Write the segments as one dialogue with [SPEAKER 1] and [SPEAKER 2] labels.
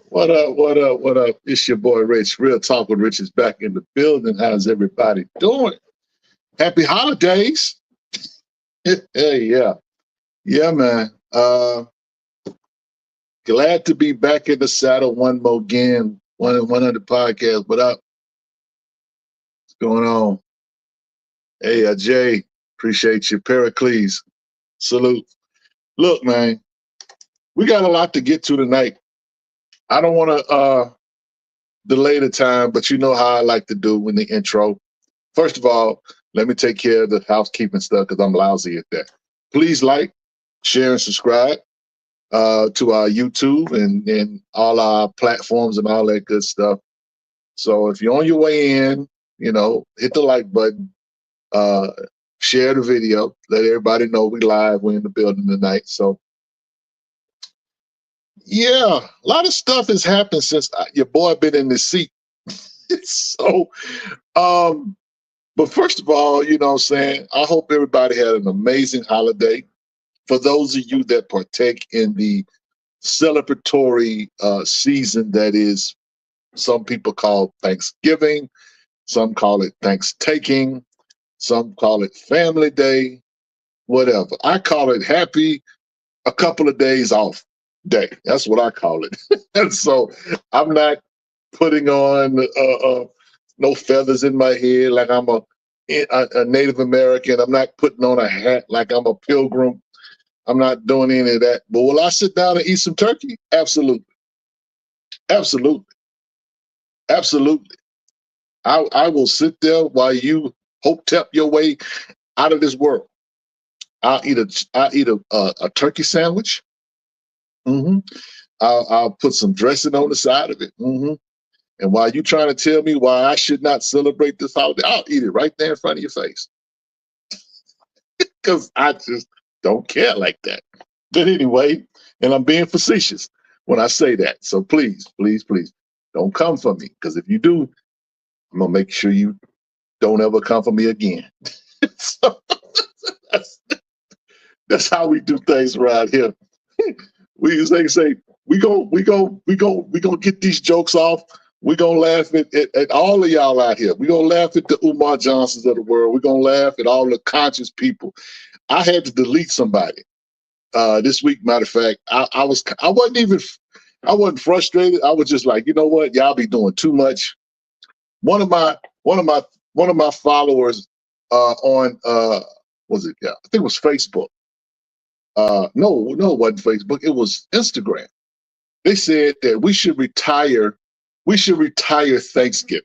[SPEAKER 1] What up? What up? What up? It's your boy Rich. Real Talk with Rich is back in the building. How's everybody doing? Happy holidays. Yeah. Yeah, man. Glad to be back in the saddle one more again. One of the podcasts. What up? What's going on? Hey, Jay. Appreciate you. Pericles. Salute. Look, man, we got a lot to get to tonight. I don't want to delay the time, but you know how I like to do in the intro. First of all, let me take care of the housekeeping stuff because I'm lousy at that. Please like, share, and subscribe to our YouTube and all our platforms and all that good stuff. So if you're on your way in, hit the like button, share the video, let everybody know we live, we're in the building tonight. So yeah, a lot of stuff has happened since your boy been in this seat. So, but first of all, you know what I'm saying, I hope everybody had an amazing holiday. For those of you that partake in the celebratory season that is, some people call Thanksgiving, some call it Thanks-taking, some call it Family Day, whatever. I call it happy a couple of days off day. That's what I call it. And so I'm not putting on no feathers in my head like I'm a Native American. I'm not putting on a hat like I'm a pilgrim. I'm not doing any of that. But will I sit down and eat some turkey? Absolutely. Absolutely. Absolutely. I will sit there while you hope-tep your way out of this world. I'll eat a turkey sandwich. I'll put some dressing on the side of it. And while you trying to tell me why I should not celebrate this holiday, I'll eat it right there in front of your face. Because I just don't care like that. But anyway, and I'm being facetious when I say that. So please, please, please don't come for me. Because if you do, I'm going to make sure you don't ever come for me again. So that's how we do things around here. We say we gonna get these jokes off. We're gonna laugh at all of y'all out here. We're gonna laugh at the Umar Johnsons of the world. We're gonna laugh at all the conscious people. I had to delete somebody this week. Matter of fact, I wasn't frustrated. I was just like, you know what, y'all be doing too much. One of my followers on was it? Yeah, I think it was Facebook. No, it wasn't Facebook. It was Instagram. They said that we should retire. We should retire Thanksgiving.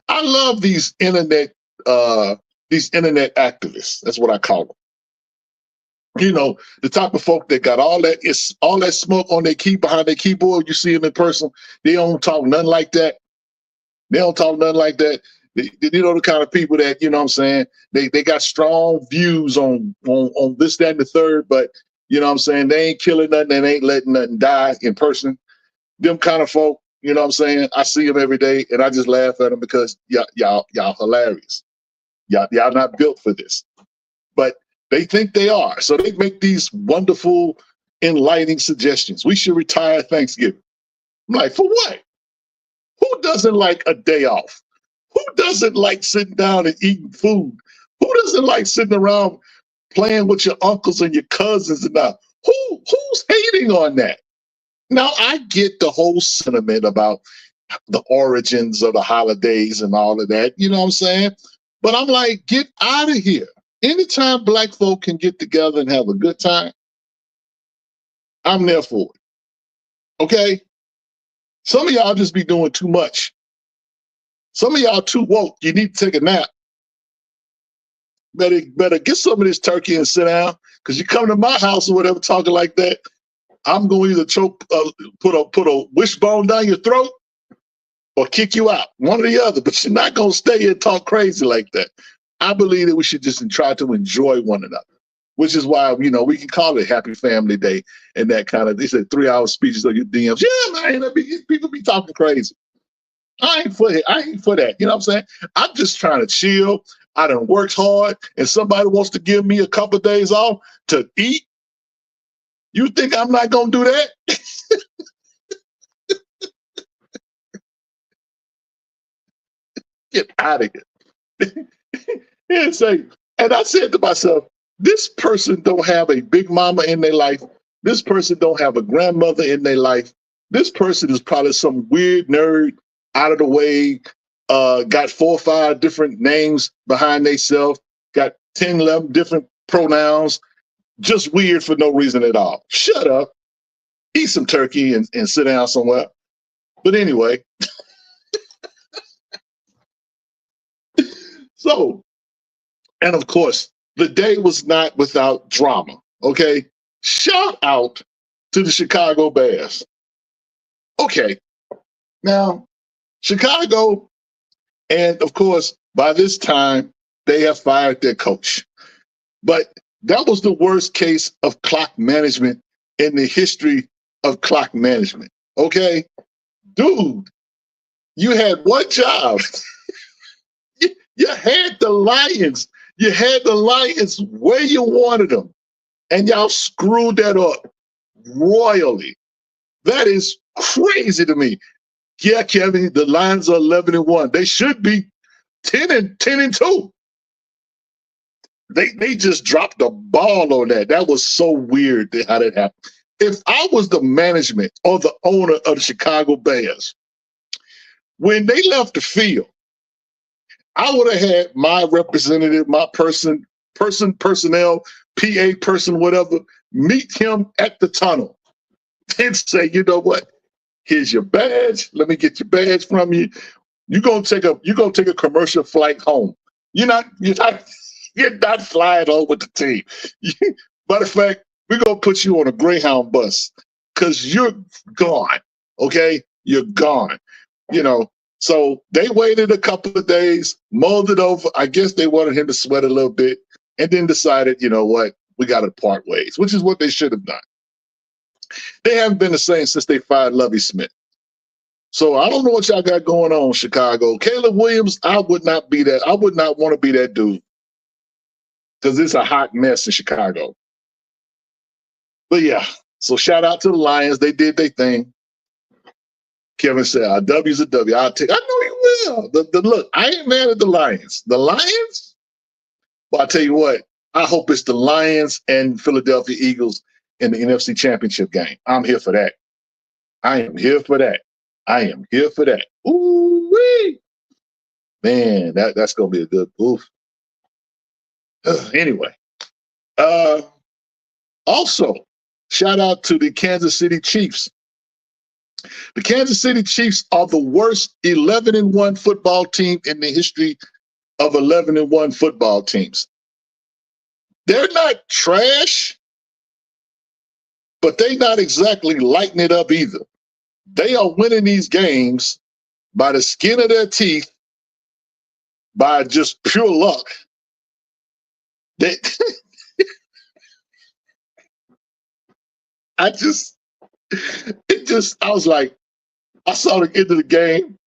[SPEAKER 1] I love these internet activists. That's what I call them. You know, the type of folk that got all that smoke on their behind their keyboard. You see them in person. They don't talk nothing like that. They don't talk nothing like that. You know, the kind of people that, you know what I'm saying, they got strong views on this, that, and the third, but, you know what I'm saying, they ain't killing nothing and ain't letting nothing die in person. Them kind of folk, you know what I'm saying, I see them every day and I just laugh at them because y'all hilarious. Y'all not built for this. But they think they are. So they make these wonderful, enlightening suggestions. We should retire Thanksgiving. I'm like, for what? Who doesn't like a day off? Who doesn't like sitting down and eating food? Who doesn't like sitting around playing with your uncles and your cousins and that? Who's hating on that? Now, I get the whole sentiment about the origins of the holidays and all of that, you know what I'm saying? But I'm like, get out of here. Anytime Black folk can get together and have a good time, I'm there for it. Okay? Some of y'all just be doing too much. Some of y'all too woke. You need to take a nap. Better get some of this turkey and sit down, because you come to my house or whatever talking like that, I'm going to either choke, put a wishbone down your throat, or kick you out. One or the other. But you're not going to stay here and talk crazy like that. I believe that we should just try to enjoy one another, which is why, you know, we can call it Happy Family Day and that kind of. They said 3-hour speeches on your DMs. Yeah, man, people be talking crazy. I ain't for that. You know what I'm saying? I'm just trying to chill. I done worked hard, and somebody wants to give me a couple of days off to eat. You think I'm not gonna do that? Get out of here. And say, and I said to myself, this person don't have a big mama in their life. This person don't have a grandmother in their life. This person is probably some weird nerd out of the way, got 4 or 5 different names behind themselves, got 10, 11 different pronouns, just weird for no reason at all. Shut up, eat some turkey and sit down somewhere. But anyway, so, and of course, the day was not without drama, okay? Shout out to the Chicago Bears. Okay, now, Chicago, and of course, by this time, they have fired their coach. But that was the worst case of clock management in the history of clock management, okay? Dude, you had one job. You had the Lions. You had the Lions where you wanted them. And y'all screwed that up royally. That is crazy to me. Yeah, Kevin, the Lions are 11-1. They should be 10-2. They just dropped the ball on that. That was so weird how that happened. If I was the management or the owner of the Chicago Bears, when they left the field, I would have had my representative, my personnel, PA person, whatever, meet him at the tunnel and say, you know what? Here's your badge. Let me get your badge from you. You're gonna take a commercial flight home. You're not flying home with the team. Matter of fact, we're gonna put you on a Greyhound bus because you're gone. Okay, you're gone. So they waited a couple of days, mulled it over. I guess they wanted him to sweat a little bit, and then decided, you know what, we got to part ways, which is what they should have done. They haven't been the same since they fired Lovie Smith. So I don't know what y'all got going on, Chicago. Caleb Williams, I would not be that. I would not want to be that dude because it's a hot mess in Chicago. But yeah, so shout out to the Lions. They did their thing. Kevin said, a W's a W. I know you will. Look, I ain't mad at the Lions. The Lions? Well, I tell you what, I hope it's the Lions and Philadelphia Eagles in the NFC Championship game. I'm here for that. I am here for that. Ooh-wee. Man, that's going to be a good oof. Anyway. Also, shout out to the Kansas City Chiefs. The Kansas City Chiefs are the worst 11-1 football team in the history of 11-1 football teams. They're not trash, but they're not exactly lighting it up either. They are winning these games by the skin of their teeth, by just pure luck. I was like, I saw the end of the game,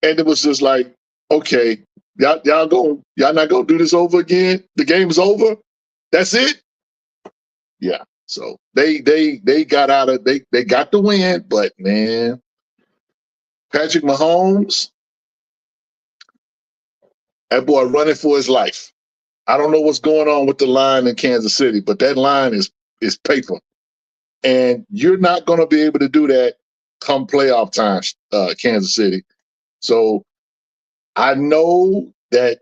[SPEAKER 1] and it was just like, okay, y'all not gonna do this over again? The game's over? That's it? Yeah. So they got out of they got the win, but man, Patrick Mahomes, that boy running for his life. I don't know what's going on with the line in Kansas City, but that line is paper. And you're not going to be able to do that come playoff time, Kansas City. So I know that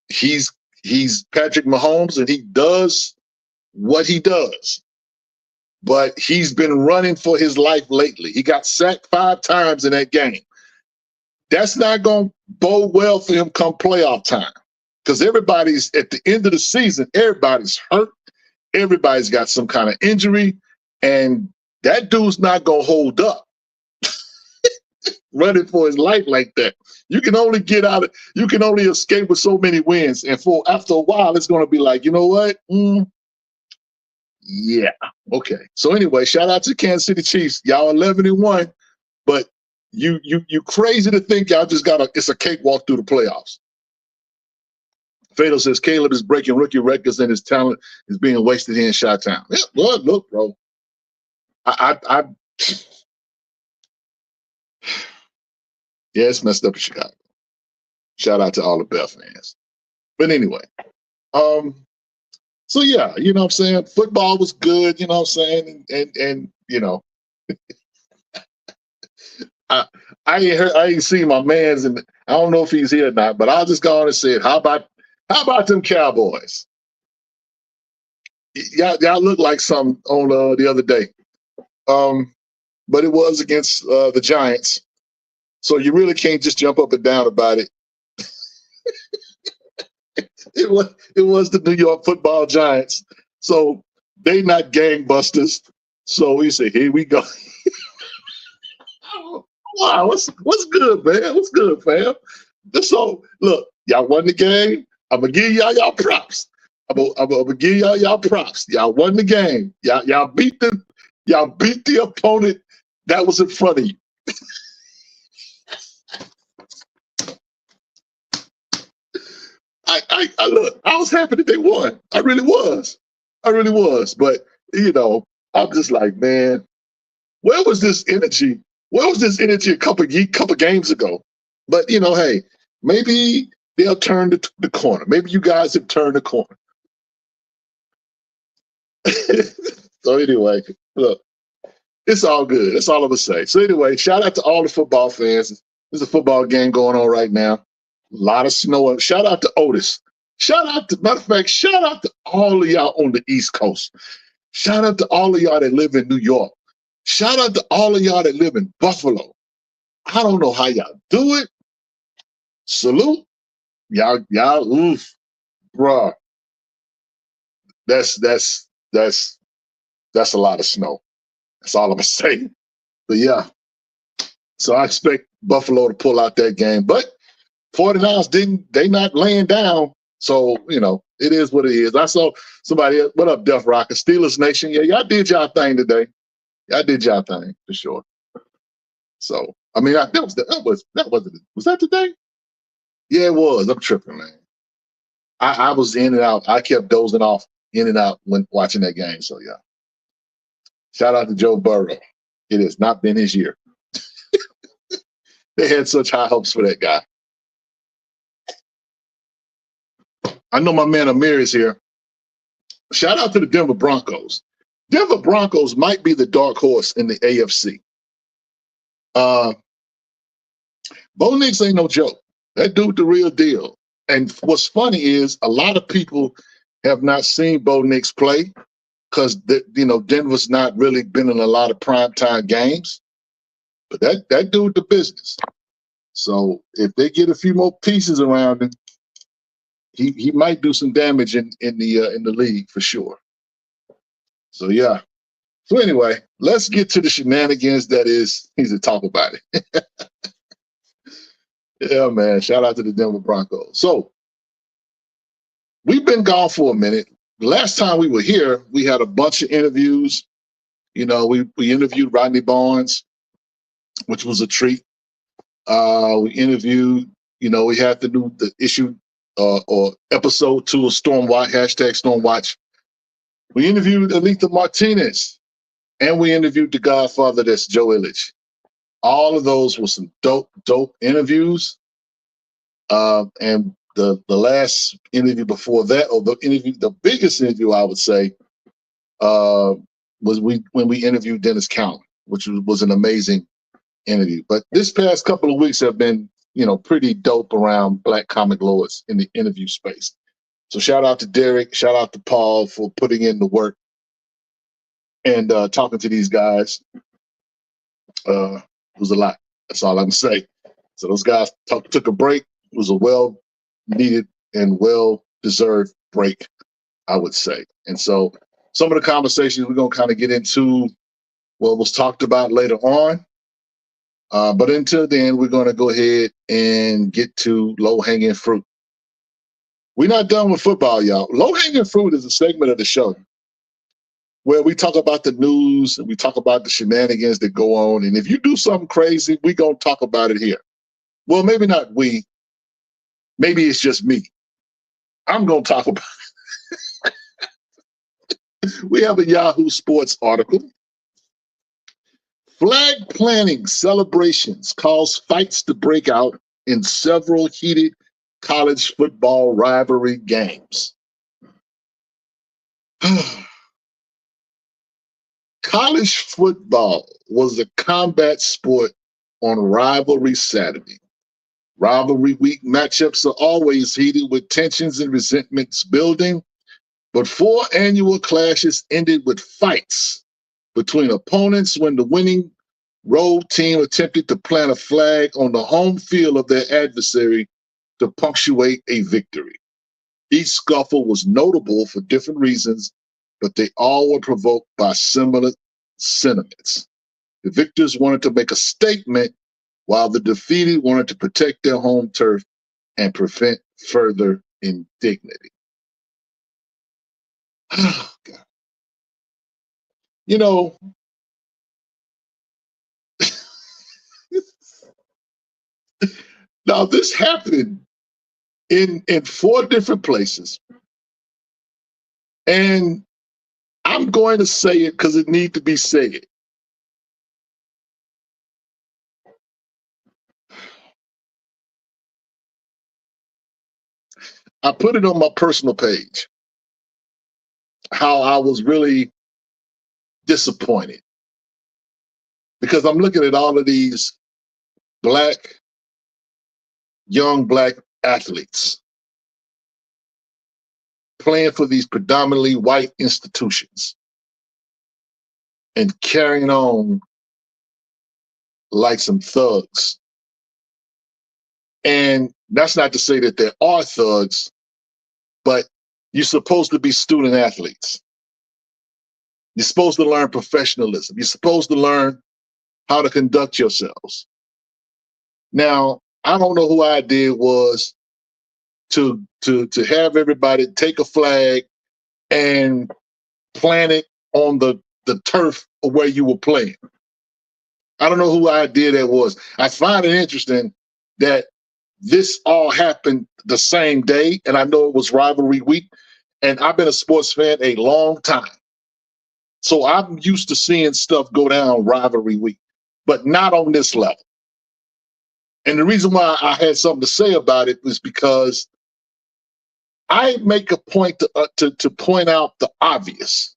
[SPEAKER 1] he's Patrick Mahomes and he does what he does. But he's been running for his life lately. He got sacked 5 times in that game. That's not going to bode well for him come playoff time because everybody's at the end of the season, everybody's hurt. Everybody's got some kind of injury, and that dude's not going to hold up running for his life like that. You can only escape with so many wins. And after a while, it's going to be like, you know what? Yeah. Okay. So anyway, shout out to Kansas City Chiefs. Y'all 11-1, but you crazy to think y'all just it's a cakewalk through the playoffs. Fatal says Caleb is breaking rookie records and his talent is being wasted here in Chi-Town. Yeah, well, look, bro. Yeah, it's messed up in Chicago. Shout out to all the Bear fans. But anyway, so yeah, you know what I'm saying? Football was good, you know what I'm saying? And you know, I ain't seen my man's, and I don't know if he's here or not, but I'll just go on and say it. How about them Cowboys? Y'all look like some on the other day. But it was against the Giants. So you really can't just jump up and down about it. It was the New York Football Giants. So they not gangbusters. So we say, here we go. Wow, what's good, man? What's good, fam? So look, y'all won the game. I'm gonna give y'all props. I'm gonna give y'all props. Y'all won the game. Y'all beat the opponent that was in front of you. I look, I was happy that they won. I really was. But you know, I'm just like, man, where was this energy? Where was this energy a couple games ago? But you know, hey, maybe they'll turn the corner. Maybe you guys have turned the corner. So anyway, look, it's all good. That's all I'm gonna say. So anyway, shout out to all the football fans. There's a football game going on right now. A lot of snow. Shout out to Otis. Matter of fact, shout out to all of y'all on the East Coast. Shout out to all of y'all that live in New York. Shout out to all of y'all that live in Buffalo. I don't know how y'all do it. Salute. Y'all, oof, bruh. That's a lot of snow. That's all I'm gonna say. But yeah. So I expect Buffalo to pull out that game. But 49ers they not laying down. So, you know, it is what it is. I saw somebody, what up, Death Rocker? Steelers Nation. Yeah, y'all did y'all thing today. Y'all did y'all thing for sure. So, I mean, was that today? Yeah, it was. I'm tripping, man. I was in and out. I kept dozing off in and out when watching that game. So yeah. Shout out to Joe Burrow. It has not been his year. They had such high hopes for that guy. I know my man Amir is here. Shout out to the Denver Broncos. Denver Broncos might be the dark horse in the AFC. Bo Nix ain't no joke. That dude the real deal. And what's funny is a lot of people have not seen Bo Nix play because Denver's not really been in a lot of primetime games. But that dude the business. So if they get a few more pieces around him, he might do some damage in the league for sure. So yeah. So anyway, let's get to the shenanigans that is he's to talk about it. Yeah, man. Shout out to the Denver Broncos. So we've been gone for a minute. The last time we were here, we had a bunch of interviews. You know, we interviewed Rodney Barnes, which was a treat. We interviewed, we had to do the issue or episode 2 of Stormwatch, #Stormwatch. We interviewed Aletha Martinez, and we interviewed the Godfather, that's Joe Illich. All of those were some dope interviews. And the last interview before that, or the biggest interview I would say, was when we interviewed Dennis Cowan, which was an amazing interview. But this past couple of weeks have been, pretty dope around Black comic lords in the interview space. So shout out to Derek, shout out to Paul for putting in the work and talking to these guys. It was a lot. That's all I can say. So those guys took a break. It was a well-needed and well-deserved break, I would say. And so some of the conversations we're going to kind of get into what was talked about later on. But until then, we're going to go ahead and get to low-hanging fruit. We're not done with football, y'all. Low-hanging fruit is a segment of the show where we talk about the news and we talk about the shenanigans that go on. And if you do something crazy, we're going to talk about it here. Well, maybe not we. Maybe it's just me. I'm going to talk about it. We have a Yahoo Sports article. Flag planting celebrations cause fights to break out in several heated college football rivalry games. College football was a combat sport on rivalry Saturday. Rivalry week matchups are always heated with tensions and resentments building, but 4 annual clashes ended with fights between opponents when the winning road team attempted to plant a flag on the home field of their adversary to punctuate a victory. Each scuffle was notable for different reasons, but they all were provoked by similar sentiments. The victors wanted to make a statement, while the defeated wanted to protect their home turf and prevent further indignity. Oh, God. You know, now this happened in 4 different places. And I'm going to say it because it needs to be said. I put it on my personal page, how I was really disappointed. Because I'm looking at all of these young black athletes playing for these predominantly white institutions and carrying on like some thugs. And that's not to say that there are thugs, but you're supposed to be student athletes. You're supposed to learn professionalism. You're supposed to learn how to conduct yourselves. Now, I don't know who idea it was to have everybody take a flag and plant it on the turf of where you were playing. I don't know who idea that was. I find it interesting that this all happened the same day, and I know it was rivalry week, and I've been a sports fan a long time. So I'm used to seeing stuff go down rivalry week, but not on this level. And the reason why I had something to say about it was because I make a point to point out the obvious,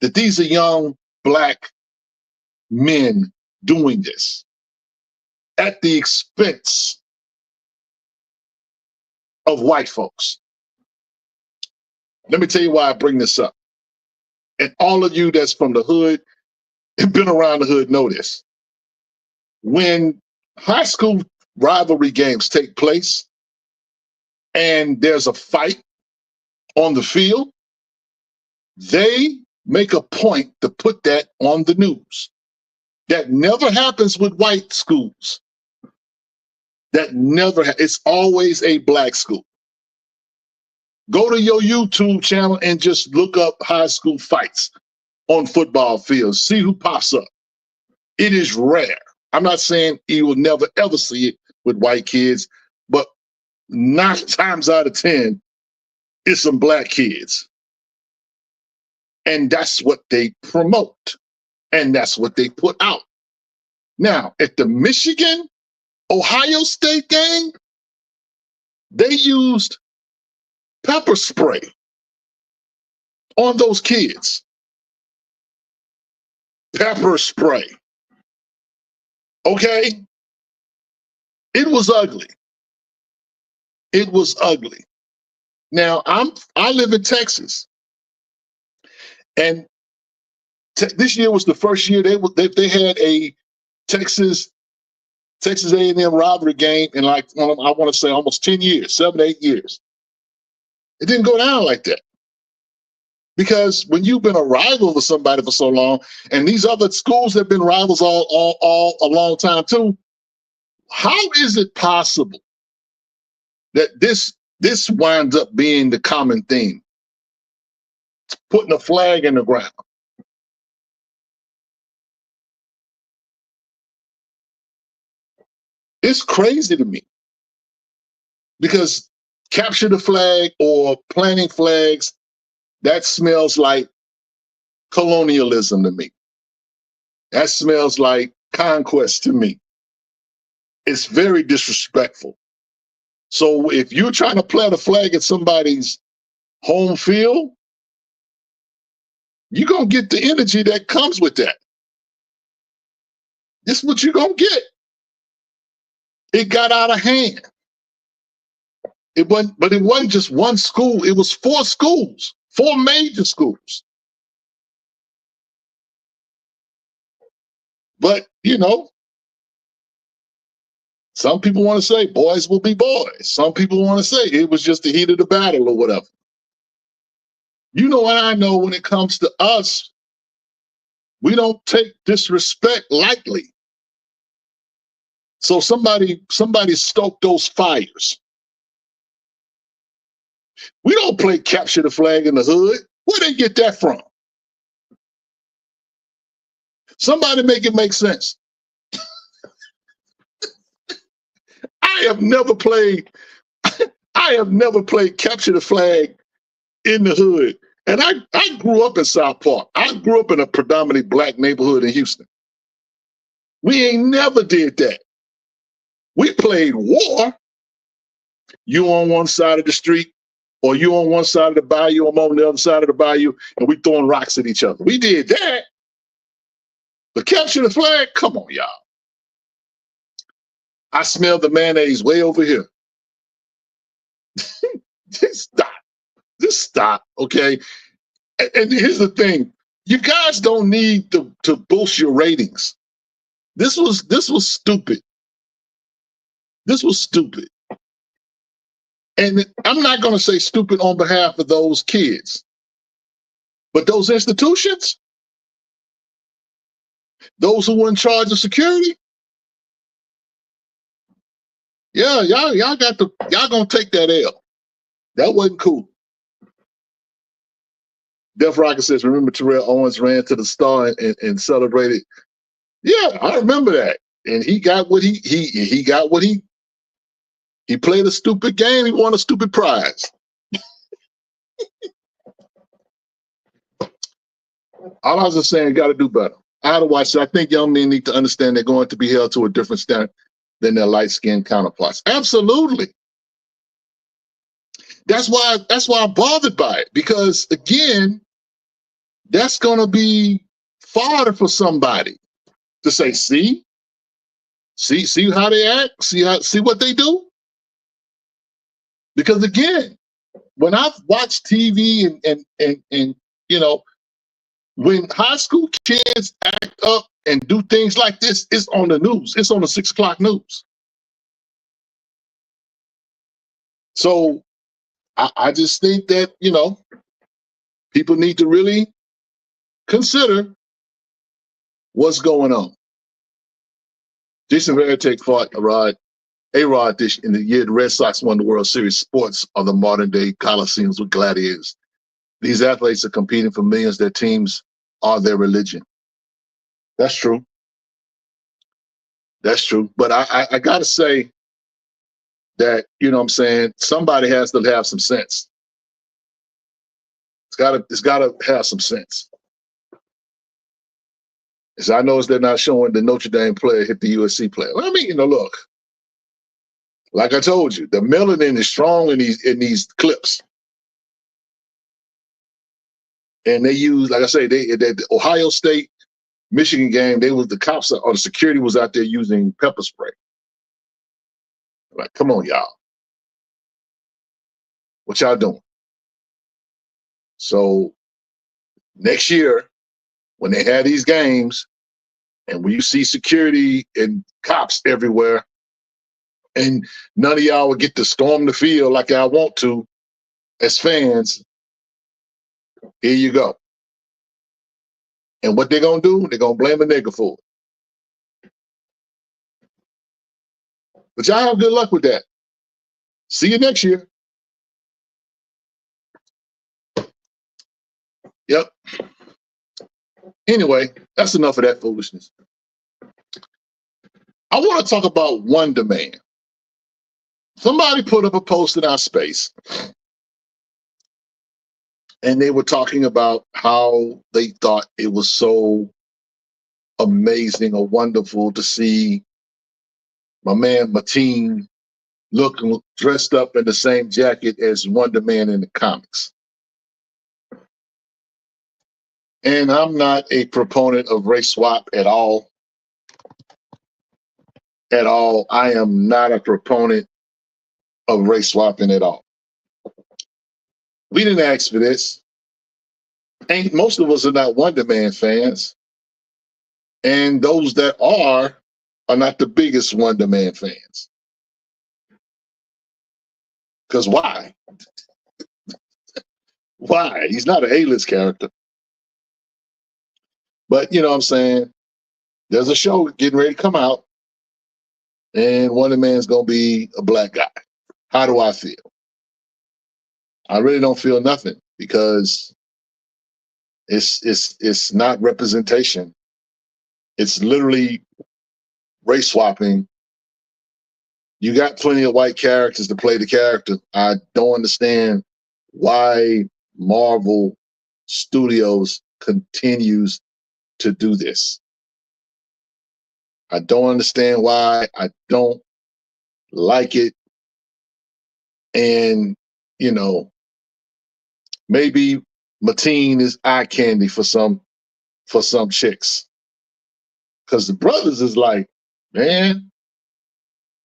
[SPEAKER 1] that these are young black men doing this at the expense of white folks. Let me tell you why I bring this up. And all of you that's from the hood and been around the hood know this. When high school rivalry games take place and there's a fight on the field, they make a point to put that on the news. That never happens with white schools. That never, it's always a black school. Go to your YouTube channel and just look up high school fights on football fields. See who pops up. It is rare. I'm not saying you will never ever see it with white kids, but 9 times out of 10, it's some black kids. And that's what they promote. And that's what they put out. Now, at the Michigan-Ohio State game, they used pepper spray on those kids. Pepper spray. Okay? It was ugly. It was ugly. Now, I live in Texas. And this year was the first year they had a Texas A&M rivalry game in, like, I want to say almost 10 years, 7, 8 years. It didn't go down like that. Because when you've been a rival with somebody for so long, and these other schools have been rivals all a long time too, how is it possible that this winds up being the common theme? Putting a flag in the ground. It's crazy to me. Because capture the flag or planting flags, that smells like colonialism to me. That smells like conquest to me. It's very disrespectful. So if you're trying to plant a flag at somebody's home field, you're going to get the energy that comes with that. This is what you're going to get. It got out of hand. But it wasn't just one school. It was 4 schools, 4 major schools. But, you know, some people want to say boys will be boys. Some people want to say it was just the heat of the battle or whatever. You know what I know when it comes to us, we don't take disrespect lightly. So somebody stoked those fires. We don't play capture the flag in the hood. Where they get that from? Somebody make it make sense. I have never played capture the flag in the hood. And I grew up in South Park. I grew up in a predominantly black neighborhood in Houston. We ain't never did that. We played war. You on one side of the street, or you on one side of the bayou, I'm on the other side of the bayou, and we throwing rocks at each other. We did that. But capture the flag, come on, y'all. I smell the mayonnaise way over here. Just stop, okay? And here's the thing. You guys don't need to boost your ratings. This was stupid. This was stupid. And I'm not going to say stupid on behalf of those kids. But those institutions, those who were in charge of security, yeah, y'all gonna take that L. That wasn't cool. Def Rocker says, remember Terrell Owens ran to the star and celebrated? Yeah, I remember that. And he got what he got what he played a stupid game, he won a stupid prize. All I was just saying, got to do better. I had to watch it. I think young men need to understand they're going to be held to a different standard than their light-skinned counterparts. Absolutely. That's why I'm bothered by it, because again, that's going to be fodder for somebody to say, see how they act, see what they do. Because again, when I've watched TV and you know, when high school kids act up and do things like this, it's on the news. It's on the 6 o'clock news. So I just think that, you know, people need to really consider what's going on. Jason Varitek fought A-Rod this in the year the Red Sox won the World Series. Sports are the modern day coliseums with gladiators. These athletes are competing for millions. Their teams are their religion. That's true. That's true. But I got to say that, you know what I'm saying, somebody has to have some sense. It's got to have some sense. As I noticed, they're not showing the Notre Dame player hit the USC player. I mean, you know, look, like I told you, the melanin is strong in these clips. And they use, like I say, the Ohio State, Michigan game, the cops or the security was out there using pepper spray. Like, come on, y'all. What y'all doing? So next year, when they have these games, and when you see security and cops everywhere, and none of y'all will get to storm the field like y'all want to as fans, here you go. And what they're going to do, they're going to blame a nigga for it. But y'all have good luck with that. See you next year. Yep. Anyway, that's enough of that foolishness. I want to talk about one demand. Somebody put up a post in our space, and they were talking about how they thought it was so amazing or wonderful to see my man Mateen looking dressed up in the same jacket as Wonder Man in the comics. And I'm not a proponent of race swap at all. At all. I am not a proponent of race swapping at all. We didn't ask for this. And most of us are not Wonder Man fans. And those that are not the biggest Wonder Man fans. Because why? Why? He's not an A-list character. But you know what I'm saying? There's a show getting ready to come out, and Wonder Man's going to be a black guy. How do I feel? I really don't feel nothing, because it's not representation. It's literally race swapping. You got plenty of white characters to play the character. I don't understand why Marvel Studios continues to do this. I don't understand why. I don't like it. And, you know, maybe Mateen is eye candy for some chicks. Because the brothers is like, man,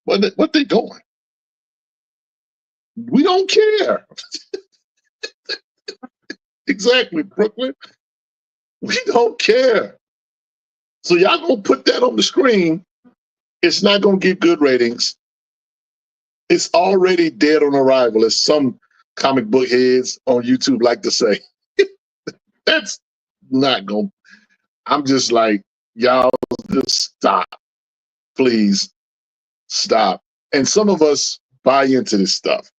[SPEAKER 1] what they doing? We don't care. Exactly, Brooklyn. We don't care. So y'all gonna put that on the screen. It's not gonna get good ratings. It's already dead on arrival, as some comic book heads on YouTube like to say. That's not gonna. I'm just like, y'all just stop. Please stop. And some of us buy into this stuff.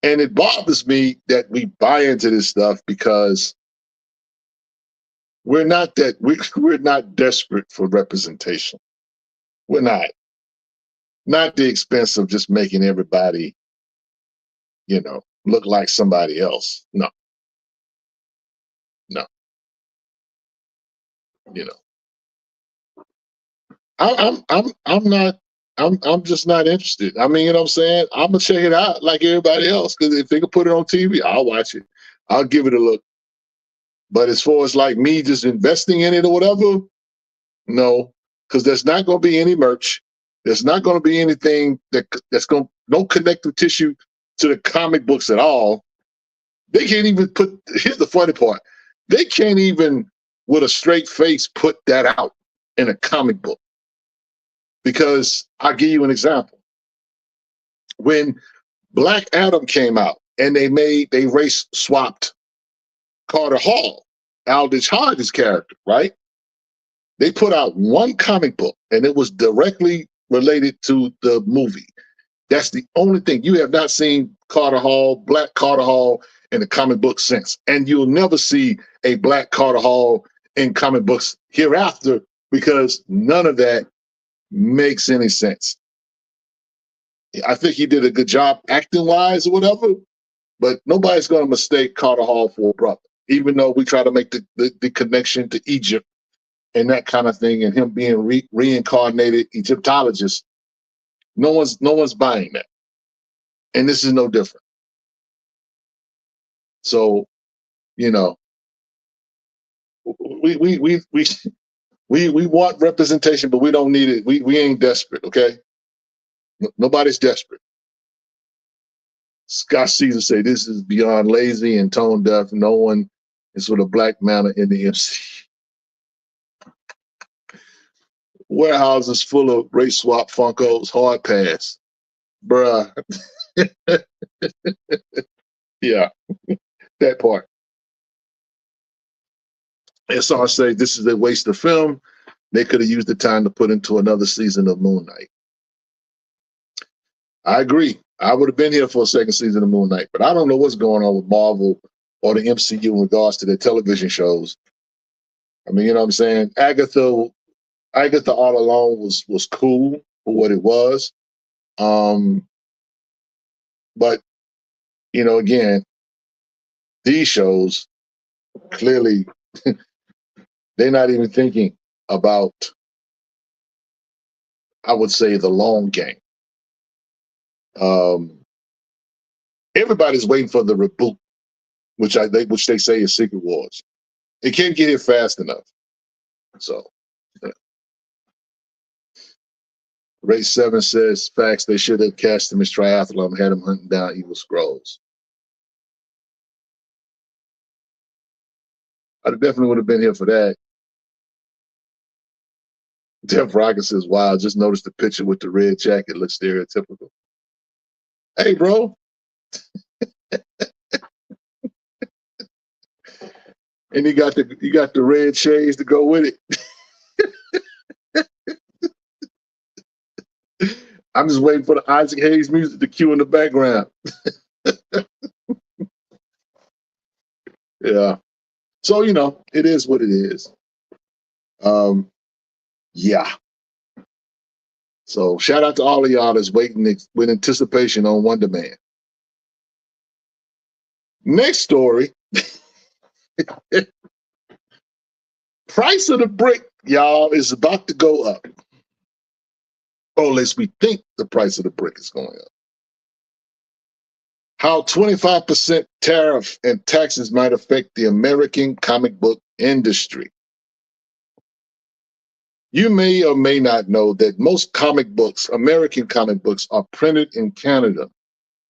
[SPEAKER 1] And it bothers me that we buy into this stuff, because we're not desperate for representation. We're not the expense of just making everybody, you know, look like somebody else. No, you know, I'm just not interested. I mean, you know what I'm saying? I'm gonna check it out like everybody else, because if they can put it on TV, I'll watch it. I'll give it a look. But as far as like me just investing in it or whatever, no, because there's not going to be any merch. There's not going to be anything that's going, no connective tissue to the comic books at all. They can't even put, here's the funny part, they can't even with a straight face put that out in a comic book. Because I'll give you an example. When Black Adam came out and they race swapped Carter Hall, Aldrich Hodge's character, right? They put out one comic book, and it was directly related to the movie. That's the only thing. You have not seen Black Carter Hall in the comic book since. And you'll never see a Black Carter Hall in comic books hereafter, because none of that makes any sense. I think he did a good job acting-wise or whatever, but nobody's going to mistake Carter Hall for a brother, even though we try to make the connection to Egypt and that kind of thing, and him being reincarnated Egyptologist. No one's buying that, and this is no different. So, you know, we want representation, but we don't need it. We ain't desperate, okay? Nobody's desperate. Scott Caesar say this is beyond lazy and tone deaf. No one is with a black manner in the MC. Warehouses full of race swap Funkos, hard pass. Bruh. Yeah, that part. SR say this is a waste of film. They could have used the time to put into another season of Moon Knight. I agree. I would have been here for a second season of Moon Knight, but I don't know what's going on with Marvel or the MCU in regards to their television shows. I mean, you know what I'm saying? Agatha all along was cool for what it was. But, you know, again, these shows, clearly, they're not even thinking about, I would say, the long game. Everybody's waiting for the reboot, which they say is Secret Wars. It can't get here fast enough. So, yeah. Race 7 says, facts, they should have cast him as Triathlon, had him hunting down evil scrolls. I definitely would have been here for that. Jeff Rocket says, wow, just noticed the picture with the red jacket. Looks stereotypical. Hey, bro. And you got the red shades to go with it. I'm just waiting for the Isaac Hayes music to cue in the background. Yeah. So, it is what it is. Yeah. So shout out to all of y'all that's waiting with anticipation on Wonder Man. Next story. Price of the brick, y'all, is about to go up. Or at least we think the price of the brick is going up. How 25% tariff and taxes might affect the American comic book industry. You may or may not know that most comic books, American comic books, are printed in Canada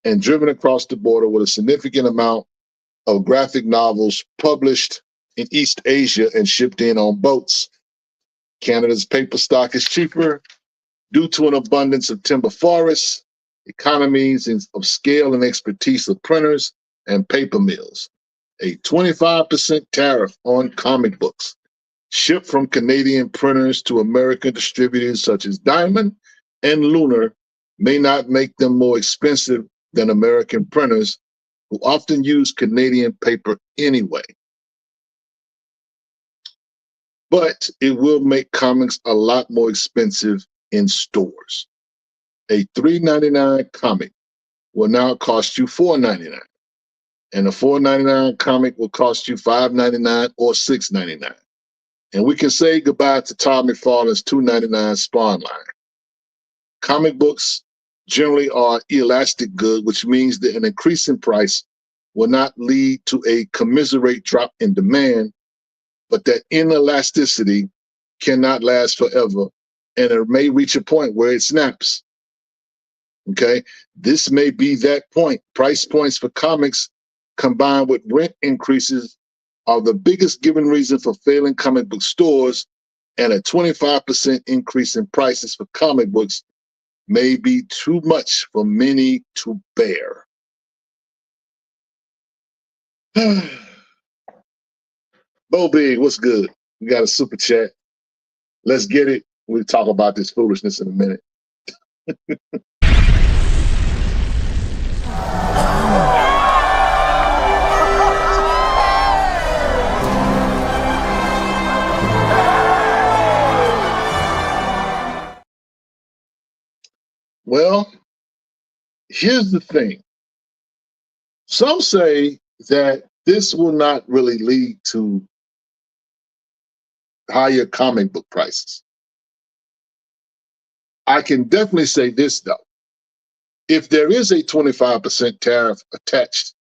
[SPEAKER 1] and driven across the border, with a significant amount of graphic novels published in East Asia and shipped in on boats. Canada's paper stock is cheaper due to an abundance of timber forests, economies of scale, and expertise of printers and paper mills. A 25% tariff on comic books shipped from Canadian printers to American distributors such as Diamond and Lunar may not make them more expensive than American printers, who often use Canadian paper anyway. But it will make comics a lot more expensive in stores. A $3.99 comic will now cost you $4.99, and a $4.99 comic will cost you $5.99 or $6.99. And we can say goodbye to Todd McFarlane's $2.99 Spawn line. Comic books generally are elastic good, which means that an increase in price will not lead to a commensurate drop in demand, but that inelasticity cannot last forever, and it may reach a point where it snaps. Okay, this may be that point. Price points for comics combined with rent increases are the biggest given reason for failing comic book stores, and a 25% increase in prices for comic books may be too much for many to bear. Bo Big, what's good? We got a super chat. Let's get it. We'll talk about this foolishness in a minute. Well, here's the thing. Some say that this will not really lead to higher comic book prices. I can definitely say this, though. If there is a 25% tariff attached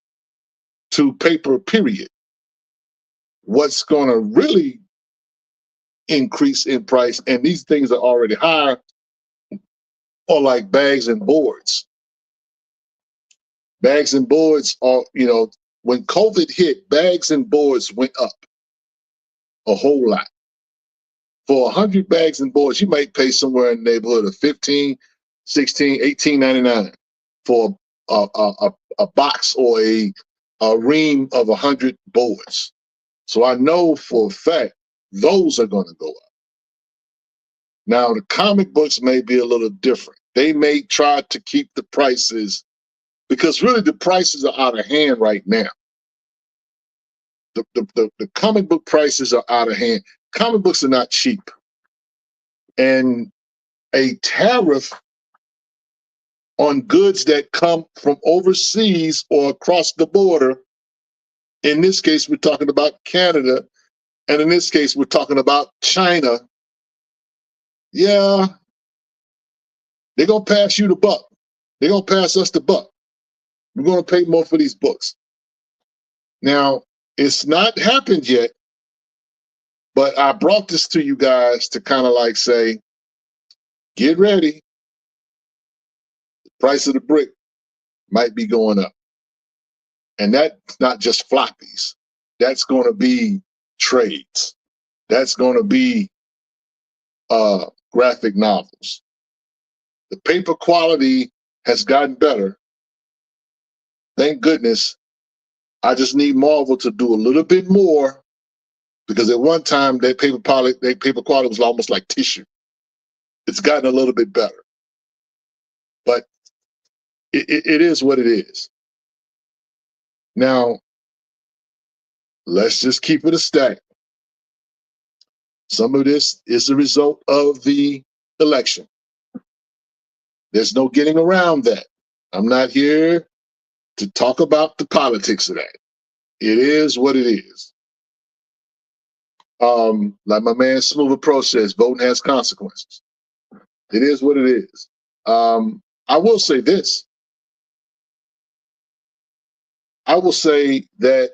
[SPEAKER 1] to paper, period, what's going to really increase in price, and these things are already higher, are like bags and boards. Bags and boards are, when COVID hit, bags and boards went up a whole lot. For 100 bags and boards, you might pay somewhere in the neighborhood of $15, $16, $18.99 for a box or a ream of 100 boards. So I know for a fact those are going to go up. Now, the comic books may be a little different. They may try to keep the prices, because really the prices are out of hand right now. The comic book prices are out of hand. Comic books are not cheap. And a tariff on goods that come from overseas or across the border, in this case, we're talking about Canada, and in this case, we're talking about China. Yeah, they're going to pass you the buck. They're going to pass us the buck. We're going to pay more for these books. Now, it's not happened yet, but I brought this to you guys to kind of like say, get ready. The price of the brick might be going up. And that's not just floppies. That's going to be trades. That's going to be graphic novels. The paper quality has gotten better. Thank goodness. I just need Marvel to do a little bit more, because at one time their paper quality was almost like tissue. It's gotten a little bit better, but it is what it is. Now, let's just keep it a stack. Some of this is a result of the election. There's no getting around that. I'm not here to talk about the politics of that. It is what it is. Like my man Smooth Approach says, voting has consequences. It is what it is. I will say this. I will say that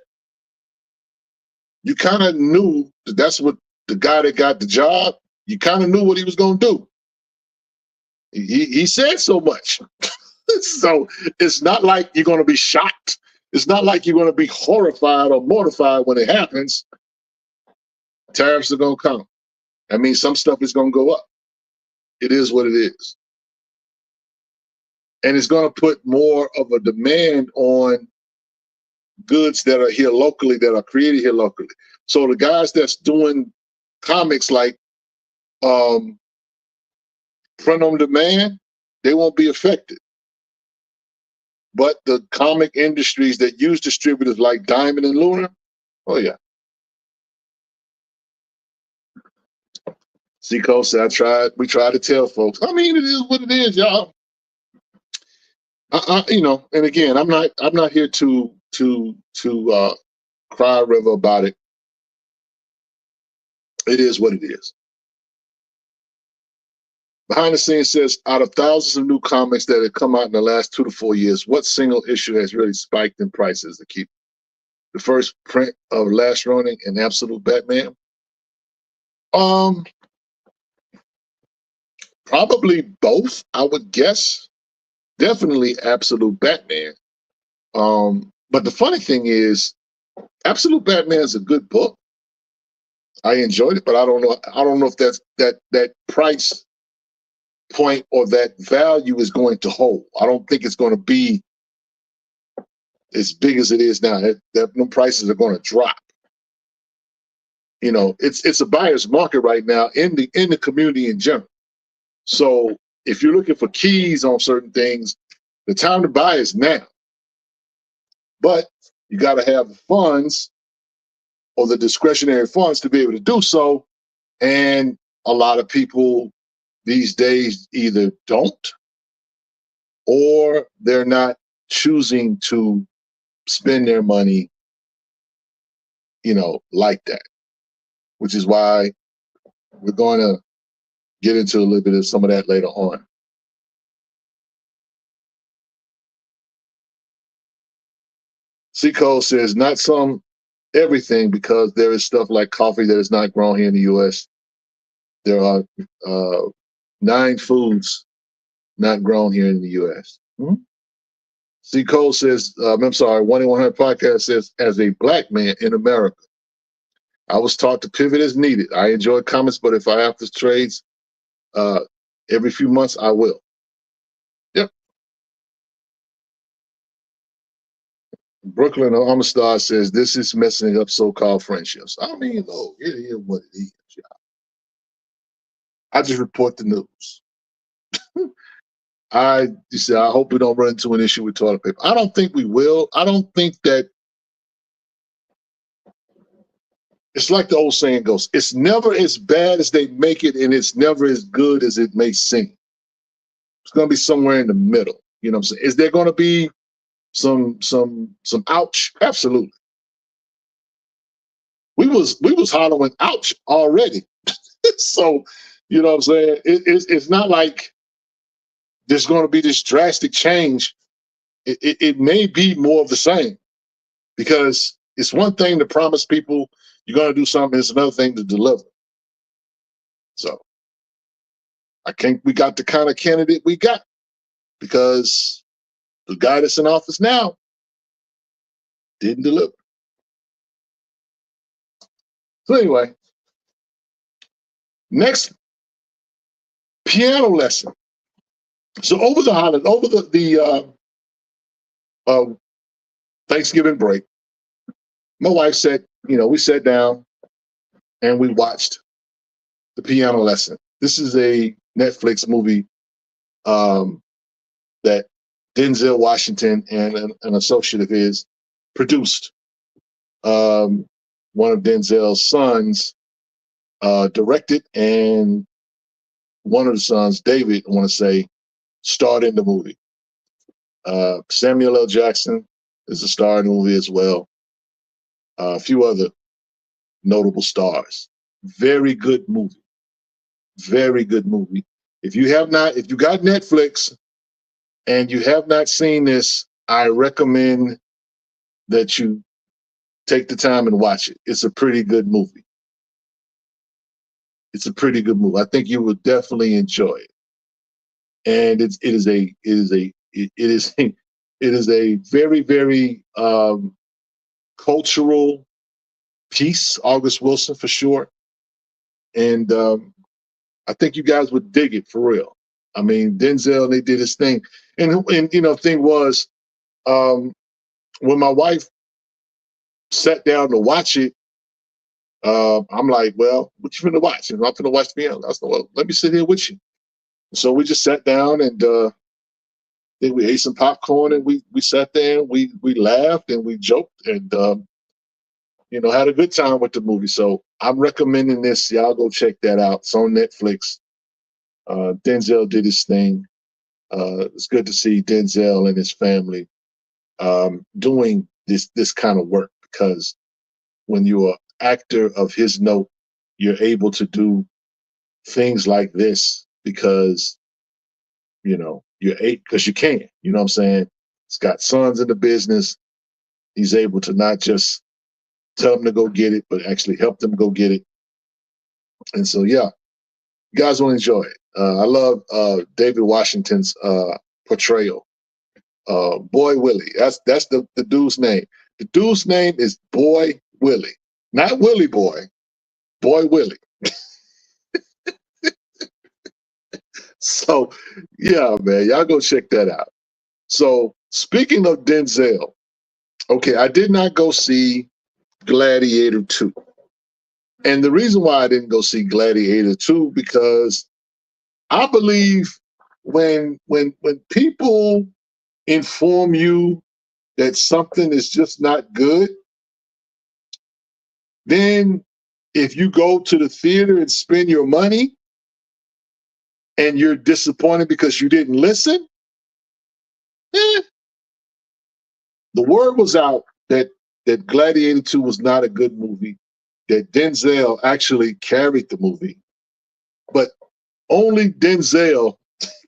[SPEAKER 1] you kind of knew that that's what the guy that got the job, you kind of knew what he was going to do. He said so much. So it's not like you're going to be shocked. It's not like you're going to be horrified or mortified when it happens. Tariffs are going to come. I mean, some stuff is going to go up. It is what it is. And it's going to put more of a demand on goods that are here locally, that are created here locally. So the guys that's doing comics like print on demand, they won't be affected. But the comic industries that use distributors like Diamond and Lunar, oh yeah. Seco said, we tried to tell folks. I mean, it is what it is, y'all. You know, and again, I'm not here to cry a river about it. It is what it is. Behind the scenes says, out of thousands of new comics that have come out in the last 2 to 4 years, what single issue has really spiked in prices to keep? The first print of Last Ronin and Absolute Batman? Probably both, I would guess. Definitely Absolute Batman. But the funny thing is, Absolute Batman is a good book. I enjoyed it, but I don't know if that's that price point or that value is going to hold. I don't think it's going to be as big as it is now. Them prices are going to drop. You know, it's a buyer's market right now in the community in general. So if you're looking for keys on certain things, the time to buy is now. But you got to have the funds or the discretionary funds to be able to do so. And a lot of people these days either don't, or they're not choosing to spend their money, you know, like that, which is why we're going to get into a little bit of some of that later on. Seco says, not everything, because there is stuff like coffee that is not grown here in the U.S. There are 9 foods not grown here in the U.S. C. Cole says, I'm sorry, 1-100 Podcast says, as a black man in America, I was taught to pivot as needed. I enjoy comics, but if I have to trades every few months, I will. Yep. Brooklyn Amistad says, this is messing up so-called friendships. I mean, no, it is what it is. I just report the news. You said, I hope we don't run into an issue with toilet paper. I don't think we will. I don't think that. It's like the old saying goes, it's never as bad as they make it, and it's never as good as it may seem. It's going to be somewhere in the middle. You know what I'm saying? Is there going to be some ouch? Absolutely. We was hollering ouch already. So, you know what I'm saying? It's not like there's going to be this drastic change. It may be more of the same, because it's one thing to promise people you're going to do something. It's another thing to deliver. So I think we got the kind of candidate we got, because the guy that's in office now didn't deliver. So anyway, next, piano lesson. So over the holiday, over the Thanksgiving break, my wife said, we sat down and we watched the piano lesson. This is a Netflix movie that Denzel Washington and an associate of his produced. One of Denzel's sons directed, and one of the sons, David, I want to say, starred in the movie. Samuel L. Jackson is a star in the movie as well. A few other notable stars. Very good movie. Very good movie. If you got Netflix and you have not seen this, I recommend that you take the time and watch it. It's a pretty good movie. It's a pretty good movie. I think you would definitely enjoy it. And it is a very, very cultural piece. August Wilson for sure. And I think you guys would dig it for real. I mean, Denzel, they did his thing. And thing was, when my wife sat down to watch it, I'm like, well, what you finna watch? I'm finna watch the piano. I said, well, let me sit here with you. So we just sat down, and then we ate some popcorn, and we sat there and we laughed and we joked, and had a good time with the movie. So I'm recommending this. Y'all go check that out. It's on Netflix. Denzel did his thing. It's good to see Denzel and his family doing this kind of work, because when you're an actor of his note, you're able to do things like this because because you can. You know what I'm saying? He's got sons in the business. He's able to not just tell them to go get it, but actually help them go get it. And so, yeah, you guys will enjoy it. I love David Washington's portrayal. Boy Willie. That's the dude's name. The dude's name is Boy Willie. Not Willie Boy. Boy Willie. So, yeah, man, y'all go check that out. So, speaking of Denzel, okay, I did not go see Gladiator 2. And the reason why I didn't go see Gladiator 2, because I believe when people inform you that something is just not good, then if you go to the theater and spend your money and you're disappointed because you didn't listen, the word was out that Gladiator 2 was not a good movie, that Denzel actually carried the movie, but only Denzel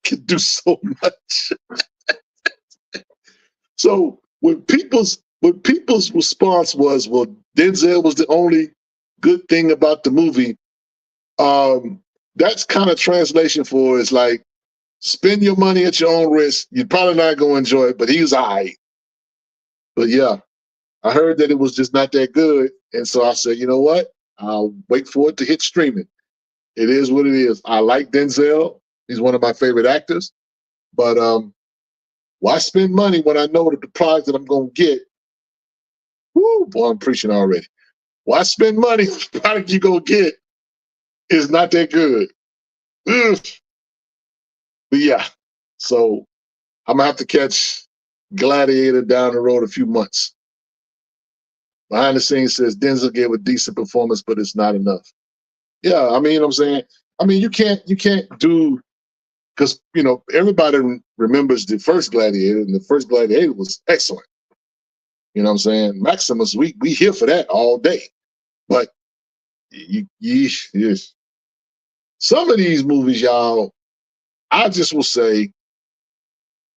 [SPEAKER 1] can do so much. So when people's response was, well, Denzel was the only good thing about the movie, that's kind of translation for is like, spend your money at your own risk. You're probably not going to enjoy it, but he was all right. But yeah, I heard that it was just not that good. And so I said, you know what? I'll wait for it to hit streaming. It is what it is. I like Denzel. He's one of my favorite actors. But why spend money when I know that the product that I'm going to get, whoo, boy, I'm preaching already. Why spend money when the product you're going to get is not that good? Ugh. But yeah, so I'm going to have to catch Gladiator down the road a few months. Behind the scenes says Denzel gave a decent performance, but it's not enough. Yeah, I mean, you know what I'm saying? I mean, you can't do, because, everybody remembers the first Gladiator, and the first Gladiator was excellent. You know what I'm saying? Maximus, we here for that all day. But some of these movies, y'all, I just will say,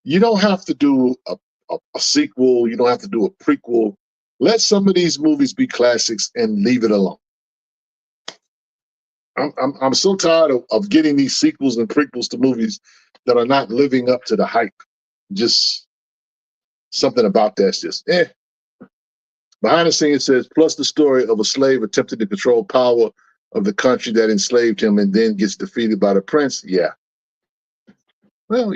[SPEAKER 1] You don't have to do a sequel. You don't have to do a prequel. Let some of these movies be classics and leave it alone. I'm so tired of getting these sequels and prequels to movies that are not living up to the hype. Just something about that's just Behind the scenes says, plus the story of a slave attempting to control power of the country that enslaved him and then gets defeated by the prince. Yeah. Well,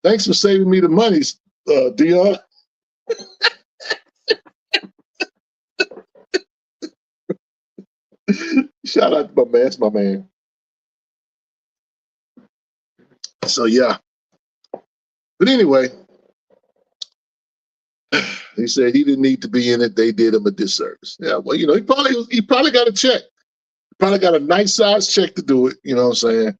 [SPEAKER 1] thanks for saving me the money, Dion. Shout out to my man. That's my man. So, yeah. But anyway, he said he didn't need to be in it. They did him a disservice. Yeah, well, he probably got a check. Probably got a nice size check to do it. You know what I'm saying?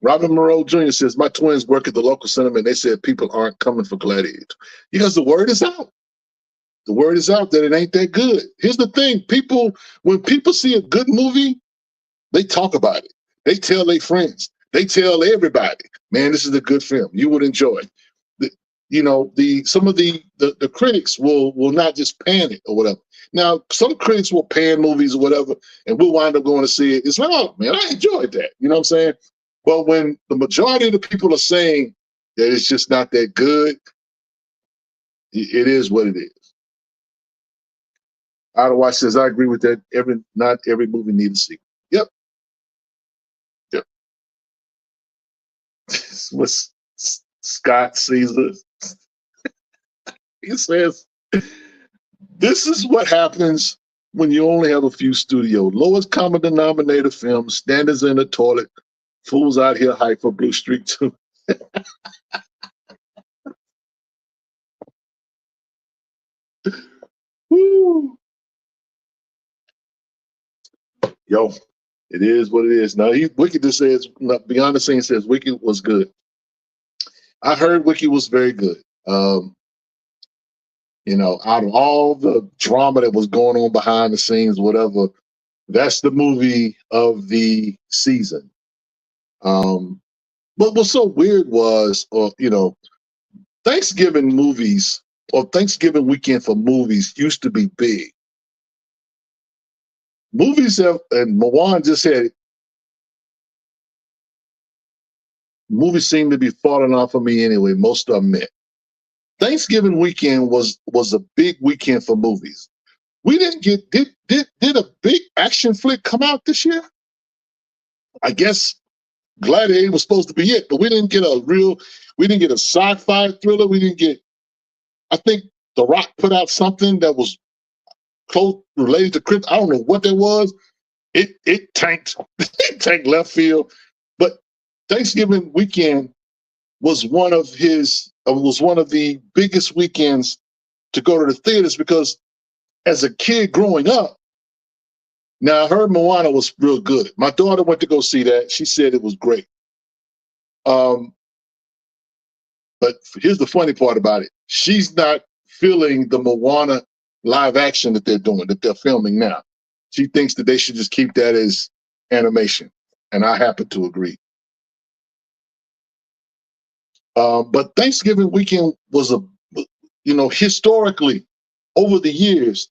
[SPEAKER 1] Robert Moreau Jr. says, my twins work at the local cinema and they said people aren't coming for Gladiator. Because the word is out. The word is out that it ain't that good. Here's the thing. When people see a good movie, they talk about it. They tell their friends. They tell everybody, man, this is a good film. You would enjoy it. Some of the critics will not just pan it or whatever. Now, some critics will pan movies or whatever, and we'll wind up going to see it. It's like, oh, man, I enjoyed that. You know what I'm saying? But when the majority of the people are saying that it's just not that good, it is what it is. Otherwise says, I agree with that. Not every movie needs a sequel. Yep. What's Scott Caesar? He says, this is what happens when you only have a few studios. Lowest common denominator films, standards in the toilet, fools out here hype for Blue Streak 2. Woo. Yo, it is what it is. Now, Wiki just says, Beyond the Scene says, Wiki was good. I heard Wiki was very good. Out of all the drama that was going on behind the scenes, whatever, that's the movie of the season. But what's so weird was, Thanksgiving movies or Thanksgiving weekend for movies used to be big. Movies have, and Mawan just said it, movies seem to be falling off of me anyway. Most of them met. Thanksgiving weekend was a big weekend for movies. We didn't get did a big action flick come out this year? I guess Gladiator was supposed to be it, but we didn't get a sci-fi thriller. We didn't get, I think The Rock put out something that was close related to Chris. I don't know what that was. It tanked. It tanked left field. But Thanksgiving weekend was one of the biggest weekends to go to the theaters because as a kid growing up, now I heard Moana was real good. My daughter went to go see that. She said it was great. But here's the funny part about it. She's not feeling the Moana live action that they're filming now. She thinks that they should just keep that as animation. And I happen to agree. But Thanksgiving weekend was historically over the years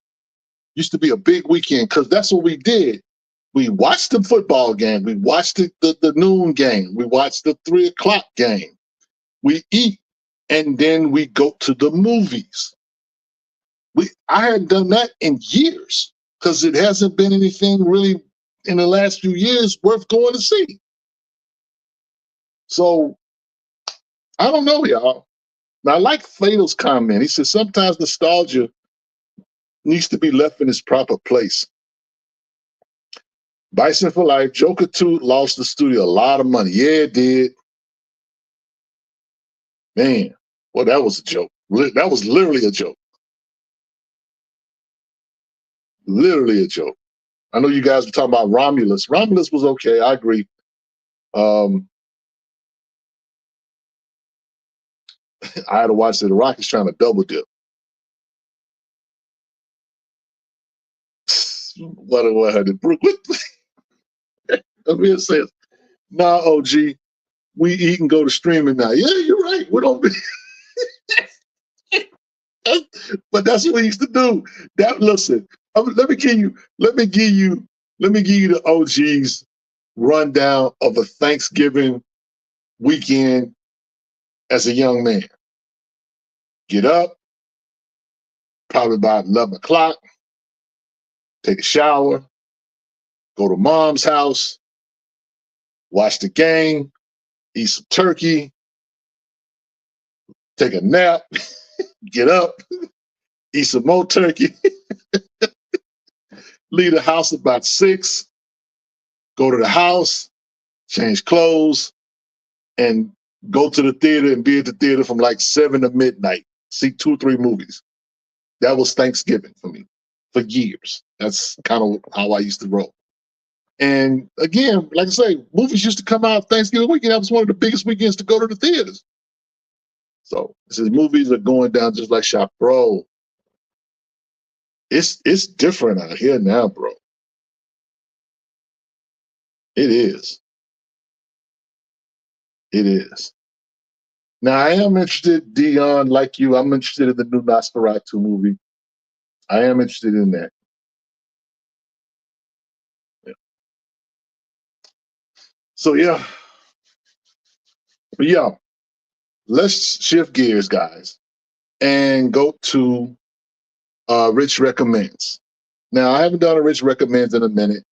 [SPEAKER 1] used to be a big weekend because that's what we did. We watched the football game. We watched the noon game. We watched the 3:00 game. We eat, and then we go to the movies. I hadn't done that in years because it hasn't been anything really in the last few years worth going to see. So I don't know, y'all. Now, I like Fatal's comment. He says sometimes nostalgia needs to be left in its proper place. Bison for Life, Joker 2 lost the studio a lot of money. Yeah, it did. Man, well, that was a joke. That was literally a joke. Literally a joke. I know you guys were talking about Romulus. Romulus was okay. I agree. I had to watch it. The Rock is trying to double dip. What did Brooke? Amir says, nah, OG. we eat and go to streaming now. Yeah, you're right. We don't. But that's what we used to do. That listen. Let me give you the OG's rundown of a Thanksgiving weekend as a young man. Get up, probably about 11 o'clock, take a shower, go to mom's house, watch the game, eat some turkey, take a nap, get up, eat some more turkey, leave the house about 6, go to the house, change clothes, and go to the theater and be at the theater from like 7 to midnight, see 2 or 3 movies. That was Thanksgiving for me for years. That's kind of how I used to roll. And again, like I say, movies used to come out Thanksgiving weekend. That was one of the biggest weekends to go to the theaters. So since movies are going down just like shop, bro, it's different out here now, bro. It is. It is. Now I am interested, Dion, like you. I'm interested in the new Nosferatu movie. I am interested in that. Yeah. So yeah, but yeah, let's shift gears, guys, and go to Rich Recommends. Now, I haven't done a Rich Recommends in a minute,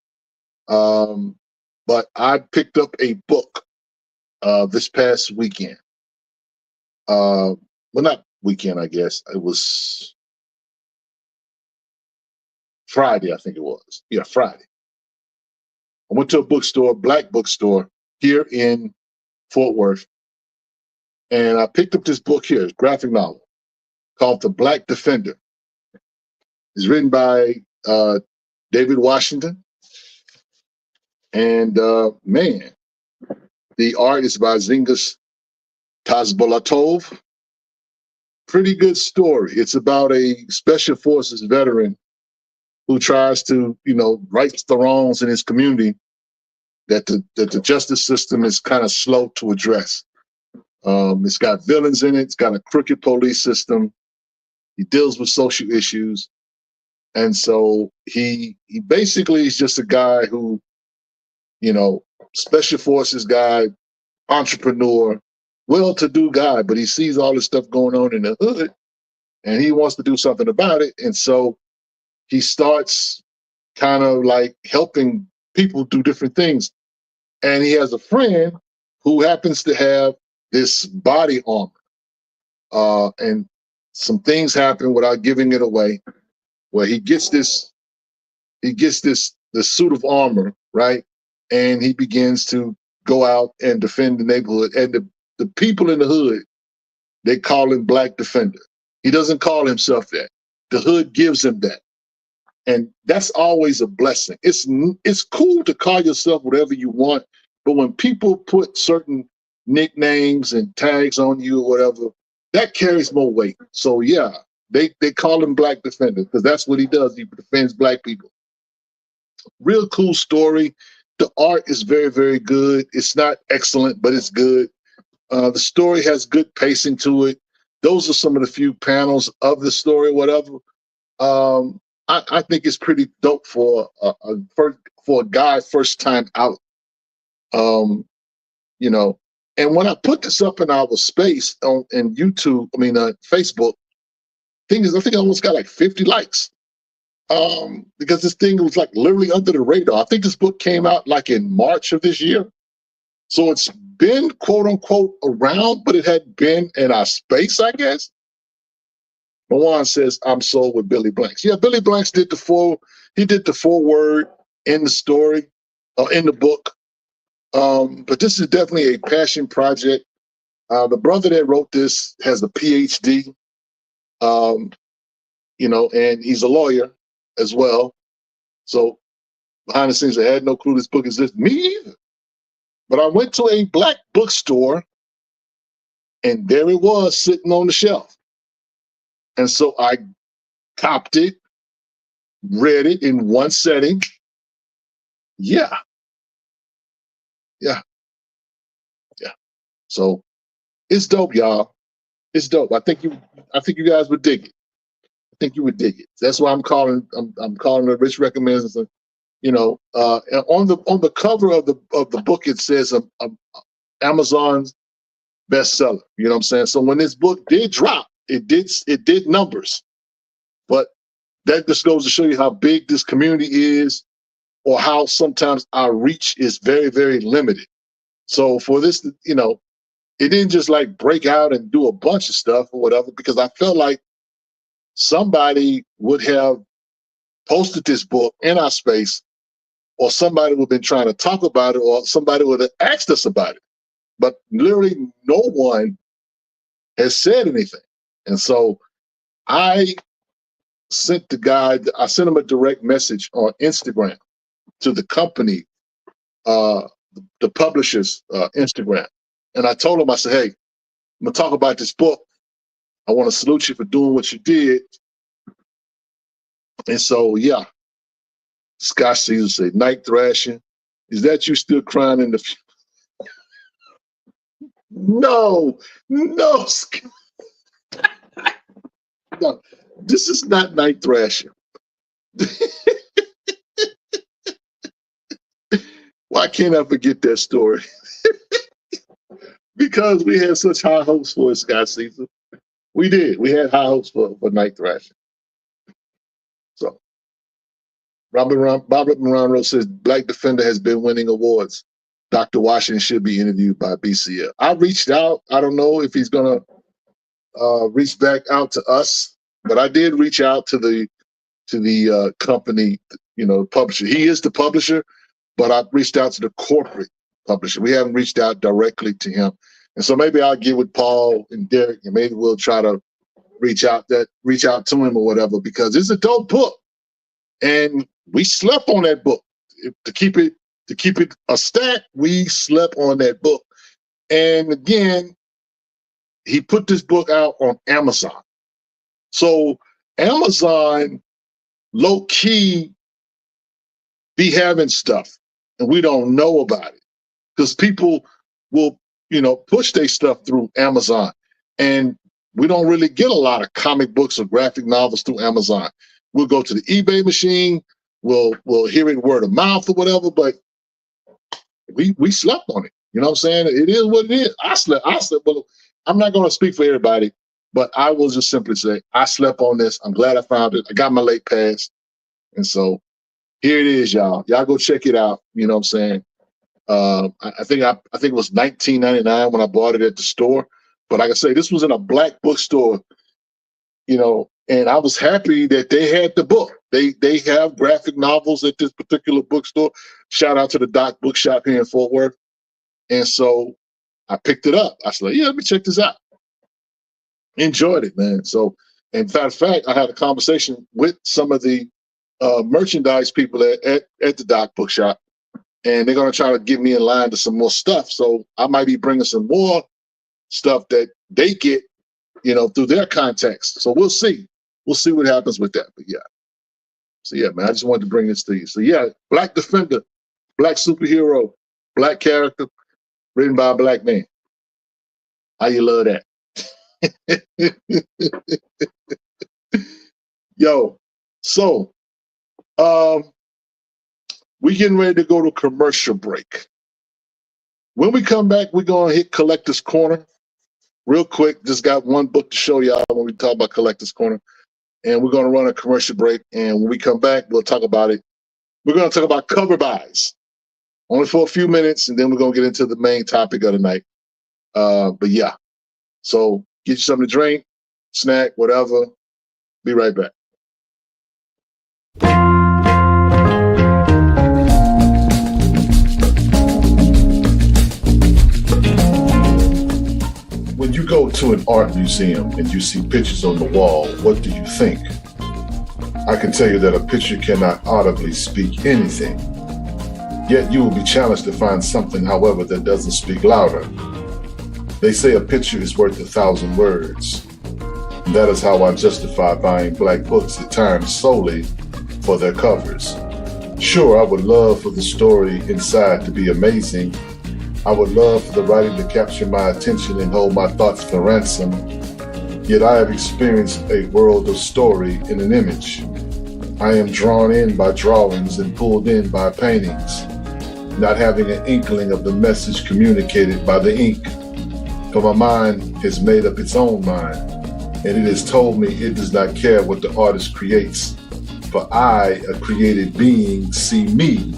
[SPEAKER 1] but I picked up a book this past weekend. Well, not weekend, I guess. It was Friday, I think it was. Yeah, Friday. I went to a bookstore, black bookstore here in Fort Worth, and I picked up this book here, a graphic novel called The Black Defender. It's written by David Washington. And man, the art is by Zingas Tazbolatov. Pretty good story. It's about a special forces veteran who tries to, right the wrongs in his community that the justice system is kind of slow to address. It's got villains in it. It's got a crooked police system. He deals with social issues. And so he basically is just a guy who, special forces guy, entrepreneur, well-to-do guy, but he sees all this stuff going on in the hood and he wants to do something about it. And so he starts kind of like helping people do different things. And he has a friend who happens to have this body armor. And some things happen without giving it away, where he gets this suit of armor, right? And he begins to go out and defend the neighborhood. And the people in the hood, they call him Black Defender. He doesn't call himself that. The hood gives him that. And that's always a blessing. It's cool to call yourself whatever you want, but when people put certain nicknames and tags on you or whatever, that carries more weight. So yeah, they call him Black Defender because that's what he does. He defends Black people. Real cool story. The art is very, very good. It's not excellent, but it's good. The story has good pacing to it. Those are some of the few panels of the story, whatever. I think it's pretty dope for a guy first time out. And when I put this up in our space in YouTube, Facebook, I think I almost got like 50 likes. Because this thing was like literally under the radar. I think this book came out like in March of this year. So it's been quote unquote around, but it had been in our space, I guess. Mawan says, I'm sold with Billy Blanks. Yeah, Billy Blanks did the foreword in the story, in the book. But this is definitely a passion project. The brother that wrote this has a PhD, and he's a lawyer as well. So behind the scenes, I had no clue this book existed. Me either. But I went to a black bookstore, and there it was sitting on the shelf. And so I copped it, read it in one setting. Yeah. So it's dope, y'all. It's dope. I think you guys would dig it. I think you would dig it. That's why I'm calling it Rich Recommends. You know, on the cover of the book it says Amazon's bestseller. You know what I'm saying? So when this book did drop, it did numbers, but that just goes to show you how big this community is, or how sometimes our reach is very, very limited. So for this, you know, it didn't just like break out and do a bunch of stuff or whatever, because I felt like somebody would have posted this book in our space, or somebody would have been trying to talk about it, or somebody would have asked us about it. But literally no one has said anything. And so I sent him a direct message on Instagram to the company, the publisher's Instagram. And I told him, I said, hey, I'm gonna talk about this book. I want to salute you for doing what you did. And so, yeah, Scott Caesar said, night thrashing. Is that you still crying in the No, no, no, this is not night thrashing. Why can't I forget that story? Because we had such high hopes for it, Scott Caesar. We did. We had high hopes for night thrashing. So, Robert Morano says, Black Defender has been winning awards. Dr. Washington should be interviewed by BCL. I reached out. I don't know if he's going to reach back out to us, but I did reach out to the company, you know, publisher. He is the publisher, but I reached out to the corporate publisher. We haven't reached out directly to him. And so maybe I'll get with Paul and Derek, and maybe we'll try to reach out to him or whatever, because it's a dope book. And we slept on that book. To keep it a stat, we slept on that book. And again, he put this book out on Amazon. So Amazon low-key be having stuff, and we don't know about it, because people will, you know, push their stuff through Amazon. And we don't really get a lot of comic books or graphic novels through Amazon. We'll go to the eBay machine, we'll hear it word of mouth or whatever, but we slept on it. You know what I'm saying? It is what it is. I slept. Well, I'm not going to speak for everybody, but I will just simply say I slept on this. I'm glad I found it. I got my late pass. And so here it is, y'all. Y'all go check it out. You know what I'm saying? I think it was $19.99 when I bought it at the store. But like I say, this was in a black bookstore, you know, and I was happy that they had the book. They have graphic novels at this particular bookstore. Shout out to the Doc Bookshop here in Fort Worth. And so I picked it up. I said, yeah, let me check this out. Enjoyed it, man. So, in fact, I had a conversation with some of the merchandise people at the Doc Bookshop, and they're going to try to get me in line to some more stuff. So I might be bringing some more stuff that they get, you know, through their contacts. So we'll see. We'll see what happens with that. But yeah. So yeah, man, I just wanted to bring this to you. So yeah, Black Defender, Black superhero, Black character, written by a Black man. How you love that? Yo, so we getting ready to go to commercial break. When we come back, we're gonna hit Collector's Corner real quick. Just got one book to show y'all when we talk about Collector's Corner, and we're gonna run a commercial break. And when we come back, we'll talk about it. We're gonna talk about cover buys, only for a few minutes, and then we're gonna get into the main topic of the night. But yeah, so get you something to drink, snack, whatever. Be right back. When you go to an art museum and you see pictures on the wall, what do you think? I can tell you that a picture cannot audibly speak anything. Yet you will be challenged to find something, however, that doesn't speak louder. They say a picture is worth 1,000 words. And that is how I justify buying Black books at times solely for their covers. Sure, I would love for the story inside to be amazing, I would love for the writing to capture my attention and hold my thoughts for ransom. Yet I have experienced a world of story in an image. I am drawn in by drawings and pulled in by paintings, not having an inkling of the message communicated by the ink. For my mind has made up its own mind, and it has told me it does not care what the artist creates. For I, a created being, see me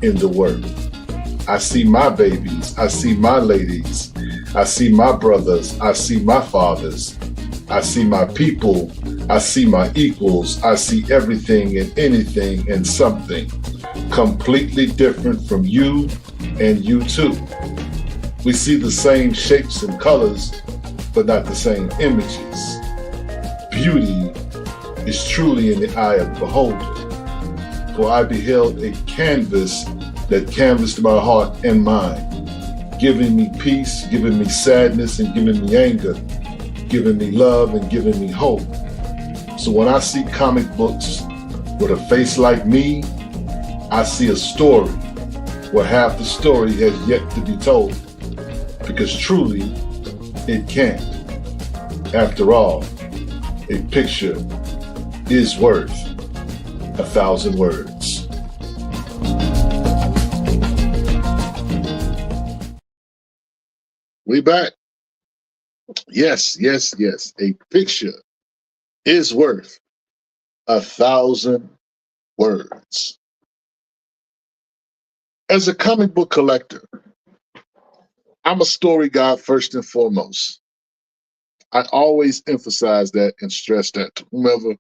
[SPEAKER 1] in the work. I see my babies, I see my ladies, I see my brothers, I see my fathers, I see my people, I see my equals, I see everything and anything and something completely different from you and you too. We see the same shapes and colors, but not the same images. Beauty is truly in the eye of the beholder, for I beheld a canvas that canvassed my heart and mind, giving me peace, giving me sadness, and giving me anger, giving me love and giving me hope. So when I see comic books with a face like me, I see a story where half the story has yet to be told, because truly it can't. After all, a picture is worth 1,000 words. We back. Yes, yes, yes. A picture is worth 1,000 words. As a comic book collector, I'm a story guy first and foremost. I always emphasize that and stress that to whomever,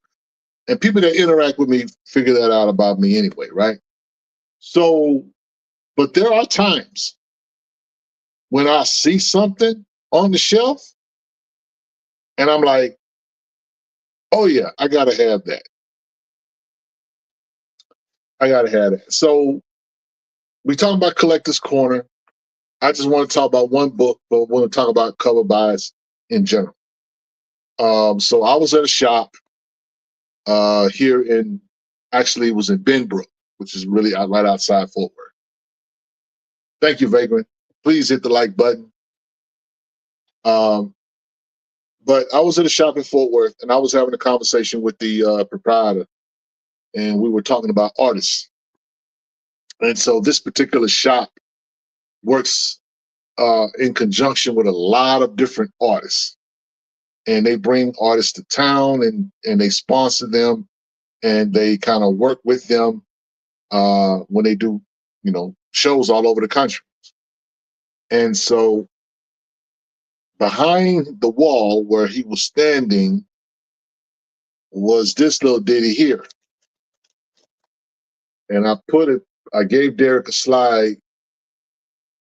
[SPEAKER 1] and people that interact with me figure that out about me anyway, right? So, but there are times when I see something on the shelf and I'm like, oh yeah, I gotta have that. I gotta have that. So we talk about Collector's Corner. I just want to talk about one book, but I want to talk about cover buys in general. So I was at a shop here in, actually it was in Benbrook, which is really right outside Fort Worth. Thank you, Vagrant. Please hit the like button. But I was at a shop in Fort Worth, and I was having a conversation with the proprietor, and we were talking about artists. And so this particular shop works in conjunction with a lot of different artists. And they bring artists to town and they sponsor them and they kind of work with them when they do, shows all over the country. And so behind the wall where he was standing was this little ditty here. And I gave Derek a slide.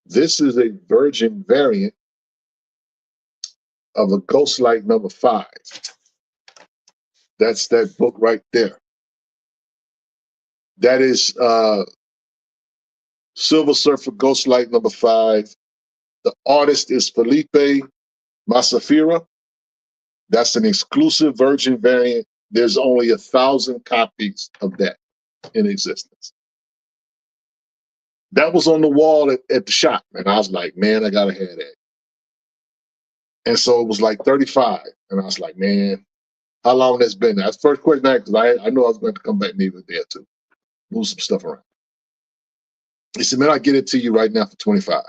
[SPEAKER 1] This is a virgin variant of a Ghostlight number 5. That's that book right there. That is Silver Surfer Ghostlight number 5. The artist is Felipe Masafira. That's an exclusive virgin variant. There's only 1,000 copies of that in existence. That was on the wall at the shop. And I was like, man, I gotta have that. And so it was like 35. And I was like, man, how long that's been? That's the first question I asked, because I knew I was going to come back and leave it there too. Move some stuff around. He said, man, I'll get it to you right now for 25.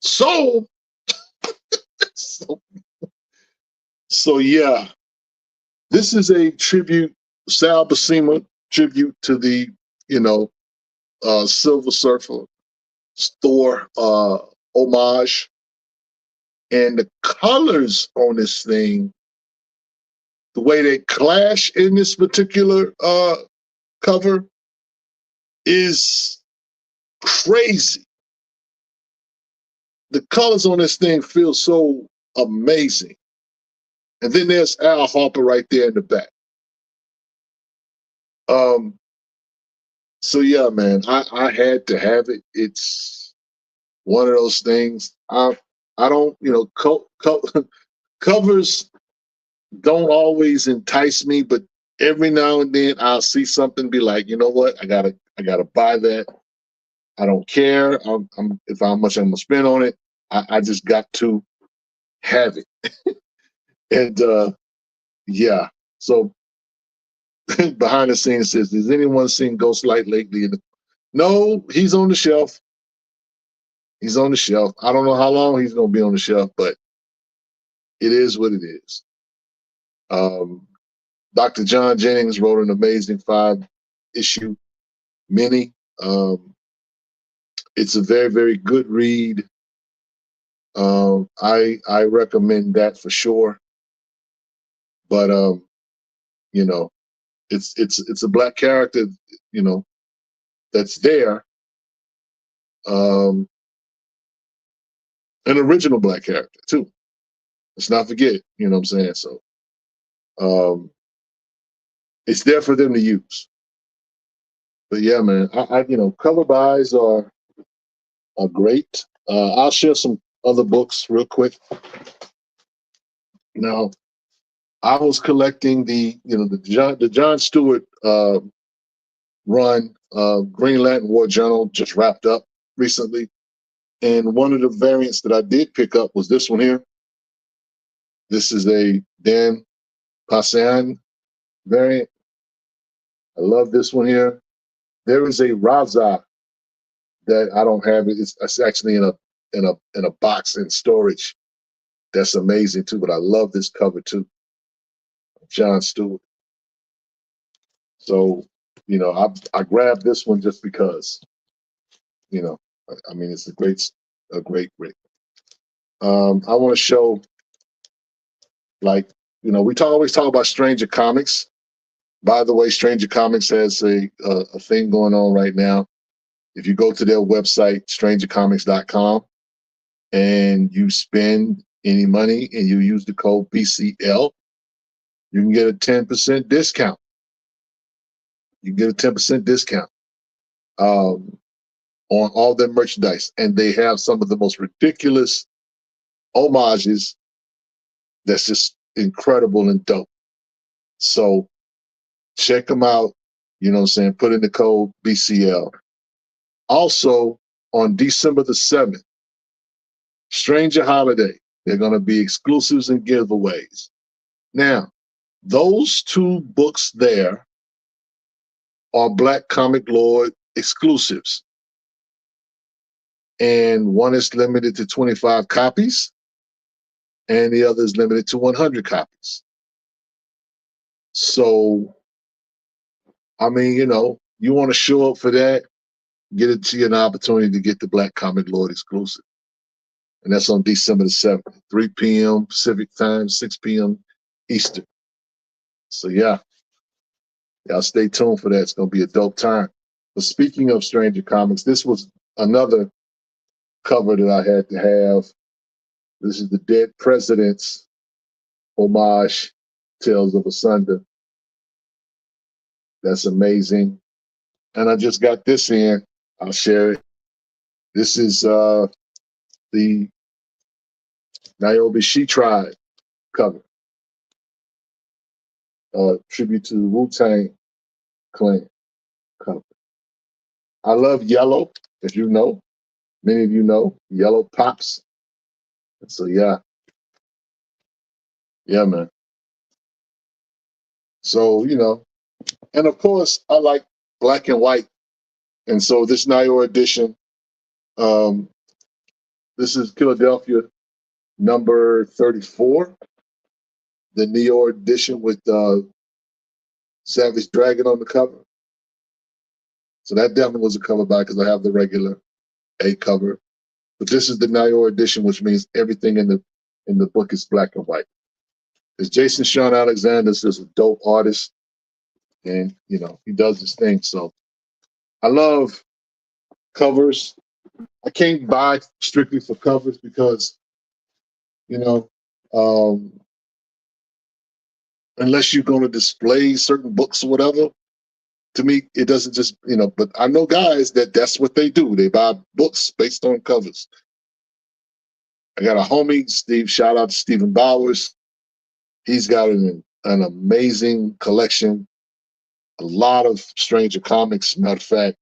[SPEAKER 1] So yeah, this is a tribute, Sal Buscema tribute to the, Silver Surfer store homage. And the colors on this thing, the way they clash in this particular cover is crazy. The colors on this thing feel so amazing. And then there's Al Harper right there in the back. So yeah, man, I had to have it. It's one of those things. I don't, covers don't always entice me, but every now and then I'll see something, be like, you know what, I gotta buy that. I don't care if how much I'm gonna spend on it. I just got to have it. And yeah, so behind the scenes says, has anyone seen Ghostlight lately? No, he's on the shelf. He's on the shelf. I don't know how long he's gonna be on the shelf, but it is what it is. Dr. John Jennings wrote an amazing 5-issue mini. It's a very, very good read. I recommend that for sure. But you know, it's a black character, you know, that's there. An original black character too. Let's not forget, you know what I'm saying? So it's there for them to use. But yeah, man, I you know, cover buys are great. I'll share some other books real quick. Now, I was collecting the John Stewart run. Green Lantern War Journal just wrapped up recently, and one of the variants that I did pick up was this one here. This is a Dan Passan variant. I love this one here. There is a Raza that I don't have. It's actually in a box in storage. That's amazing too. But I love this cover too, John Stewart. So, you know, I grabbed this one just because, you know, I mean, it's a great. I want to show, like, you know, we always talk about Stranger Comics. By the way, Stranger Comics has a thing going on right now. If you go to their website, strangercomics.com, and you spend any money and you use the code BCL, you can get a 10% discount. You can get a 10% discount on all their merchandise. And they have some of the most ridiculous homages that's just incredible and dope. So check them out, you know what I'm saying? Put in the code BCL. Also, on December the 7th, Stranger Holiday, they're going to be exclusives and giveaways. Now, those 2 books there are Black Comic Lord exclusives. And one is limited to 25 copies, and the other is limited to 100 copies. So, I mean, you know, you want to show up for that, get it to you an opportunity to get the Black Comic Lord exclusive. And that's on December the 7th, 3 p.m. Pacific time, 6 p.m. Eastern. So yeah, y'all stay tuned for that. It's going to be a dope time. But speaking of Stranger Comics, this was another cover that I had to have. This is the Dead President's homage, Tales of Asunder. That's amazing. And I just got this in. I'll share it. This is the Niobe She Tribe cover. Tribute to the Wu-Tang Clan cover. I love yellow, as you know. Many of you know, yellow pops. And so yeah. Yeah, man. So, you know, and of course I like black and white. And so this Niobe edition, this is Philadelphia number 34, the Neo edition with Savage Dragon on the cover. So that definitely was a cover by because I have the regular A cover. But this is the Niobe edition, which means everything in the book is black and white. Because Jason Sean Alexander is a dope artist, and you know, he does his thing. So I love covers. I can't buy strictly for covers because, you know, unless you're going to display certain books or whatever, to me, it doesn't just, you know, but I know guys that's what they do. They buy books based on covers. I got a homie, Steve, shout out to Stephen Bowers. He's got an amazing collection, a lot of Stranger Comics. Matter of fact,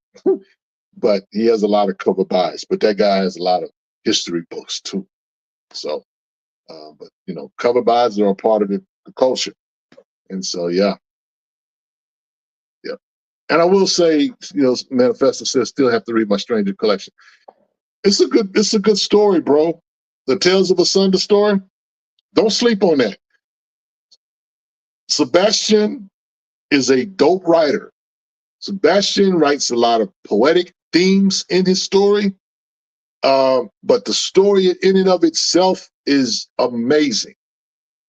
[SPEAKER 1] but he has a lot of cover buys. But that guy has a lot of history books too. So, but you know, cover buys are a part of the culture, and so yeah. And I will say, you know, Manifesto says still have to read my Stranger collection. It's a good story, bro. The Tales of a Thunder story. Don't sleep on that. Sebastian is a dope writer. Sebastian writes a lot of poetic themes in his story, but the story in and of itself is amazing.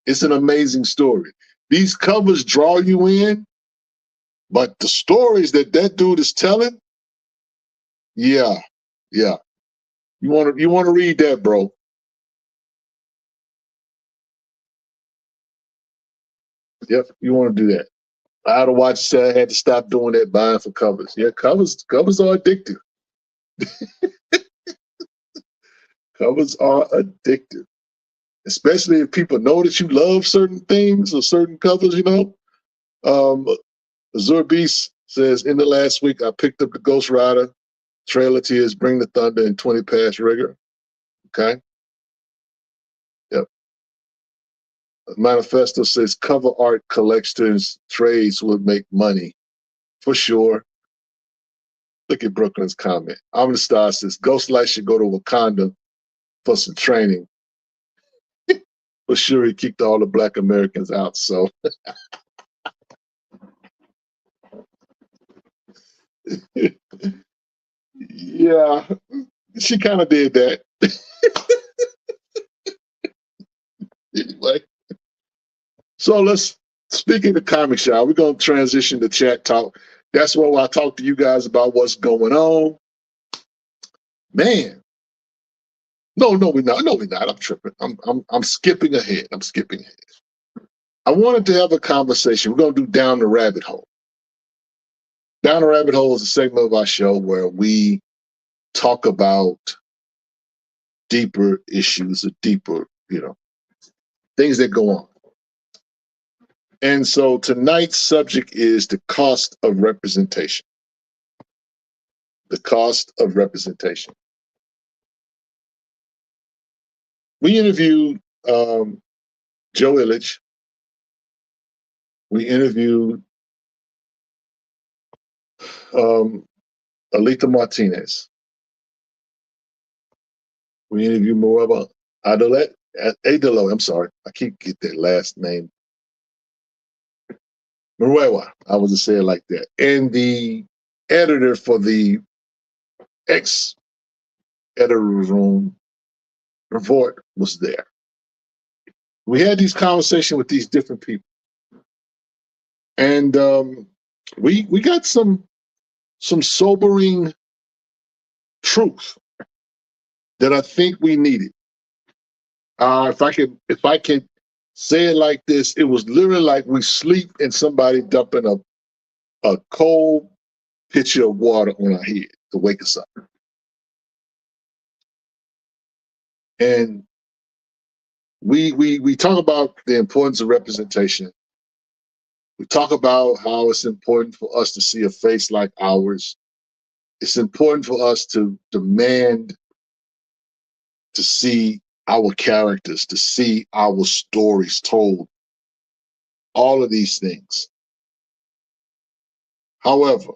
[SPEAKER 1] It's an amazing story. These covers draw you in, but the stories that dude is telling, yeah. You want to read that, bro? Yep, you want to do that. I had to watch. Say I had to stop doing that buying for covers. Yeah, covers are addictive. Covers are addictive, especially if people know that you love certain things or certain covers. You know, Azure Beast says in the last week I picked up the Ghost Rider trailer to his Bring the Thunder and 20 Pass Rigger. Okay. Yep. Manifesto says cover art collectors trades would make money for sure. Look at Brooklyn's comment. I'm the Star says Ghostlight should go to Wakanda for some training. For sure, he kicked all the Black Americans out. So, yeah, she kind of did that. Anyway, so let's speaking of comic shop, we're gonna transition to chat talk. That's where I talk to you guys about what's going on. Man, no, we're not. No, we're not. I'm tripping. I'm skipping ahead. I wanted to have a conversation. We're gonna do Down the Rabbit Hole. Down the Rabbit Hole is a segment of our show where we talk about deeper issues or deeper, you know, things that go on. And so tonight's subject is the cost of representation. The cost of representation. We interviewed Joe Illich. We interviewed Alita Martinez. We interviewed Moeba Adelo. I'm sorry. I keep getting that last name. Morewa. I was to say it like that. And the editor for the ex-editor room report was there. We had these conversations with these different people. And we got some sobering truth that I think we needed. If I could say it like this, it was literally like we sleep and somebody dumping a cold pitcher of water on our head to wake us up. And we talk about the importance of representation. We talk about how it's important for us to see a face like ours. It's important for us to demand to see our characters, to see our stories told, all of these things. However,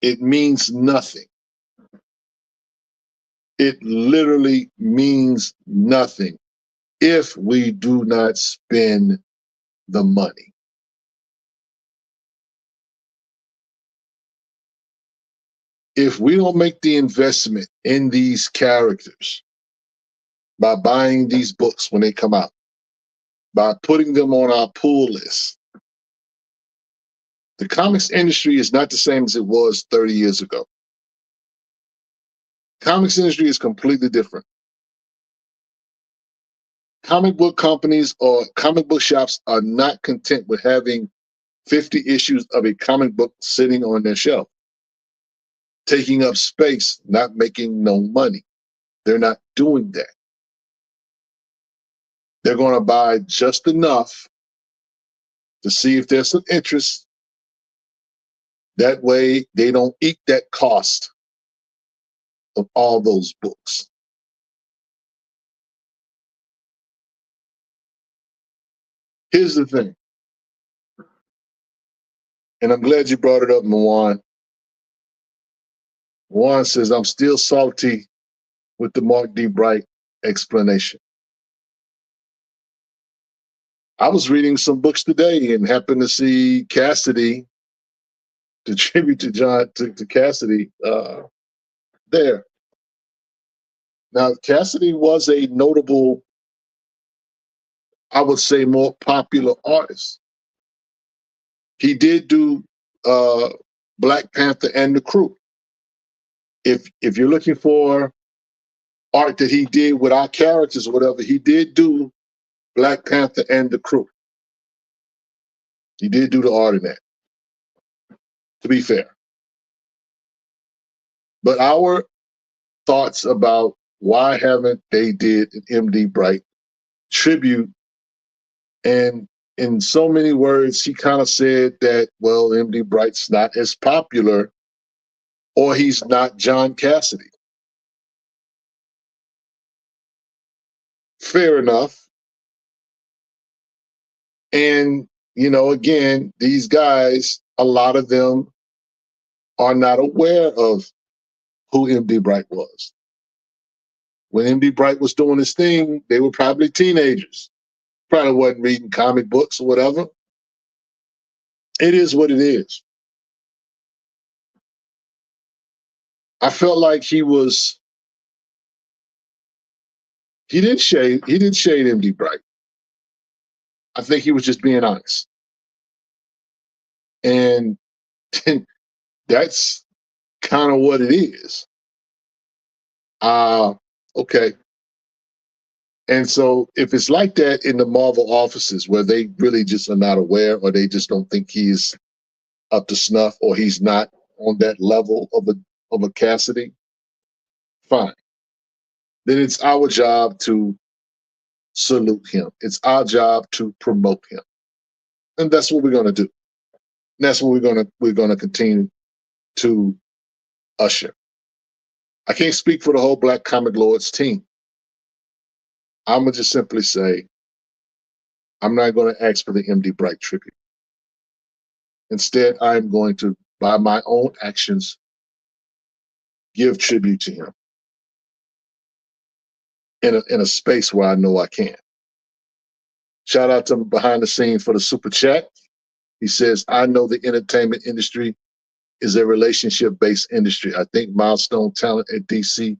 [SPEAKER 1] it means nothing. It literally means nothing if we do not spend the money. If we don't make the investment in these characters by buying these books when they come out, by putting them on our pull list, the comics industry is not the same as it was 30 years ago. Comics industry is completely different. Comic book companies or comic book shops are not content with having 50 issues of a comic book sitting on their shelf, taking up space, not making no money. They're not doing that. They're going to buy just enough to see if there's some interest That way they don't eat that cost of all those books. Here's the thing, and I'm glad you brought it up, Mawan. Mawan says, I'm still salty with the Mark D. Bright explanation. I was reading some books today and happened to see Cassidy, the tribute to Cassidy there. Now, Cassidy was a notable, I would say, more popular artist. He did do Black Panther and the Crew. If you're looking for art that he did with our characters or whatever, he did do Black Panther and the Crew. He did do the art in that, to be fair. But our thoughts about why haven't they did an MD Bright tribute, and in so many words, he kind of said that, well, MD Bright's not as popular, or he's not John Cassidy. Fair enough. And, again, these guys, a lot of them are not aware of who MD Bright was. When MD Bright was doing his thing, they were probably teenagers. Probably wasn't reading comic books or whatever. It is what it is. I felt like he didn't shade MD Bright. I think he was just being honest. And that's kind of what it is. Okay. And so if it's like that in the Marvel offices where they really just are not aware, or they just don't think he's up to snuff, or he's not on that level of a Cassidy, fine. Then it's our job to salute him. It's our job to promote him. And that's what we're going to do. And that's what we're going to continue to usher. I can't speak for the whole Black Comic Lords team. I'm going to just simply say, I'm not going to ask for the MD Bright tribute. Instead, I'm going to, by my own actions, give tribute to him in a space where I know I can. Shout out to him behind the scenes for the super chat. He says, I know the entertainment industry is a relationship-based industry. I think Milestone Talent at DC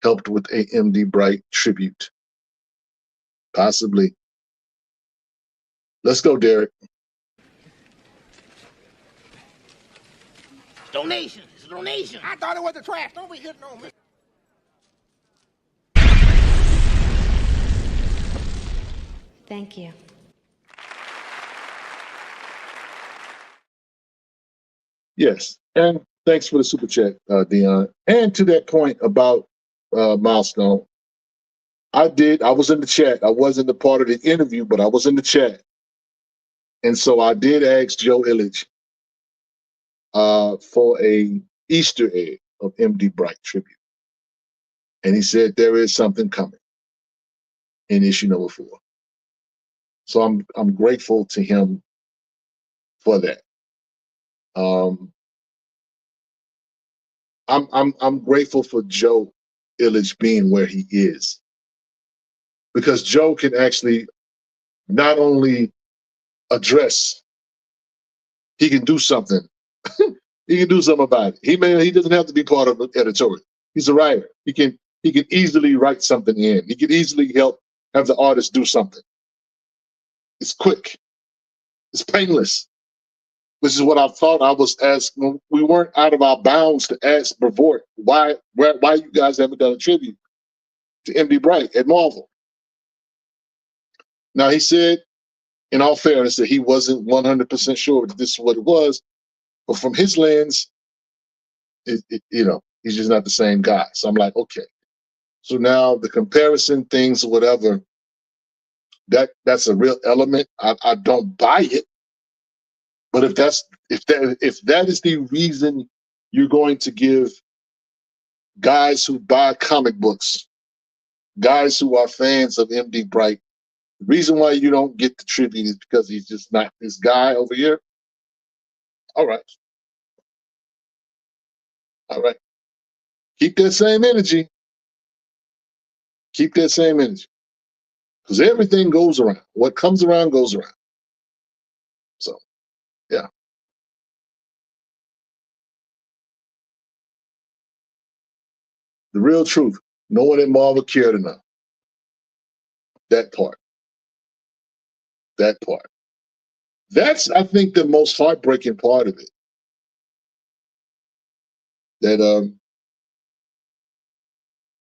[SPEAKER 1] helped with a MD Bright tribute. Possibly. Let's go, Derek.
[SPEAKER 2] Donation. It's a donation. I thought it was the trash. Don't be hitting on me.
[SPEAKER 3] Thank you.
[SPEAKER 1] Yes, and thanks for the super chat, Dion. And to that point about Milestone, I was in the chat. I wasn't a part of the interview, but I was in the chat. And so I did ask Joe Illich for a Easter egg of MD Bright tribute. And he said there is something coming in issue number 4. So I'm grateful to him for that. I'm grateful for Joe Illich being where he is, because Joe can actually not only address, he can do something. He can do something about it. He doesn't have to be part of the editorial. He's a writer. He can easily write something in. He can easily have the artist do something. It's quick. It's painless. Which is what I thought I was asking. We weren't out of our bounds to ask Brevort why you guys haven't done a tribute to MD Bright at Marvel. Now, he said, in all fairness, that he wasn't 100% sure that this is what it was, but from his lens, he's just not the same guy. So I'm like, okay. So now the comparison things or whatever, that's a real element. I don't buy it, But if that is the reason you're going to give guys who buy comic books, guys who are fans of MD Bright, the reason why you don't get the tribute is because he's just not this guy over here. All right. All right. Keep that same energy. Keep that same energy. Because everything goes around. What comes around goes around. So, yeah. The real truth. No one at Marvel cared enough. That part. That part. That's, I think, the most heartbreaking part of it. That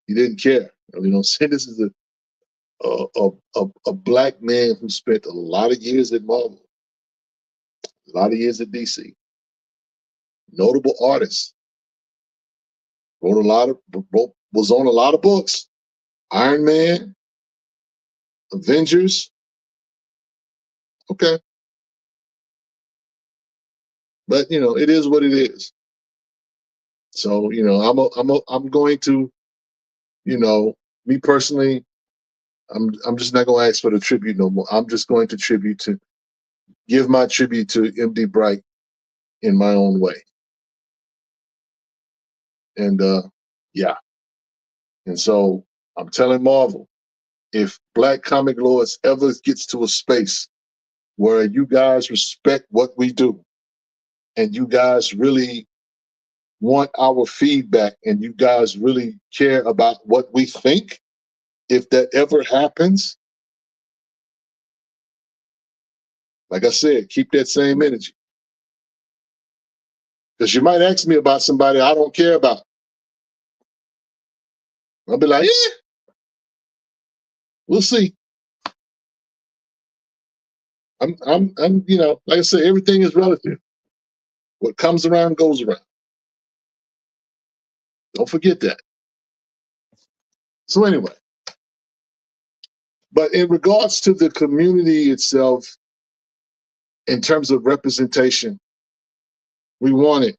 [SPEAKER 1] he didn't care. You know, say this is a black man who spent a lot of years at Marvel, a lot of years at DC, notable artist, was on a lot of books, Iron Man, Avengers. Okay, but you know, it is what it is. So you know, I'm going to, you know, me personally, I'm just not going to ask for the tribute no more. I'm just going to give my tribute to MD Bright in my own way. And yeah. And so I'm telling Marvel, if Black Comic Lords ever gets to a space where you guys respect what we do and you guys really want our feedback and you guys really care about what we think, if that ever happens, like I said, keep that same energy. Because you might ask me about somebody I don't care about. I'll be like, yeah, we'll see. I'm, you know, like I said, everything is relative. What comes around goes around. Don't forget that. So anyway, but in regards to the community itself, in terms of representation, we want it.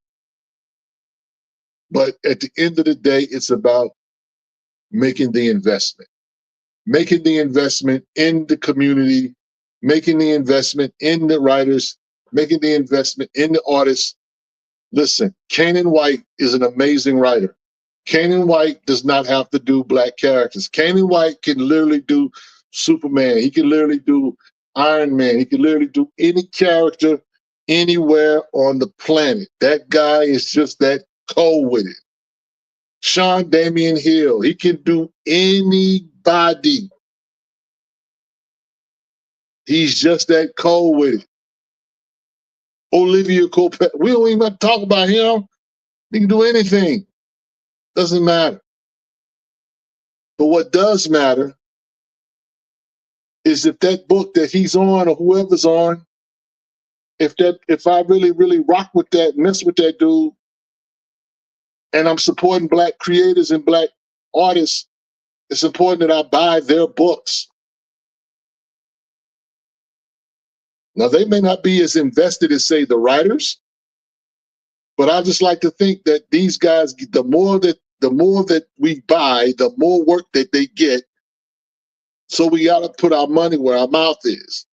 [SPEAKER 1] But at the end of the day, it's about making the investment in the community, making the investment in the writers, making the investment in the artists. Listen, Kanan White is an amazing writer. Kanan White does not have to do black characters. Kanan White can literally do Superman. He can literally do Iron Man. He can literally do any character anywhere on the planet. That guy is just that cold with it. Sean Damian Hill, he can do anybody. He's just that cold with it. Olivia Cope, we don't even talk about him. He can do anything. Doesn't matter. But what does matter is if that book that he's on or whoever's on, if I really, really rock with that, mess with that dude, and I'm supporting black creators and black artists, it's important that I buy their books. Now, they may not be as invested as, say, the writers, but I just like to think that these guys, the more that we buy, the more work that they get. So we got to put our money where our mouth is.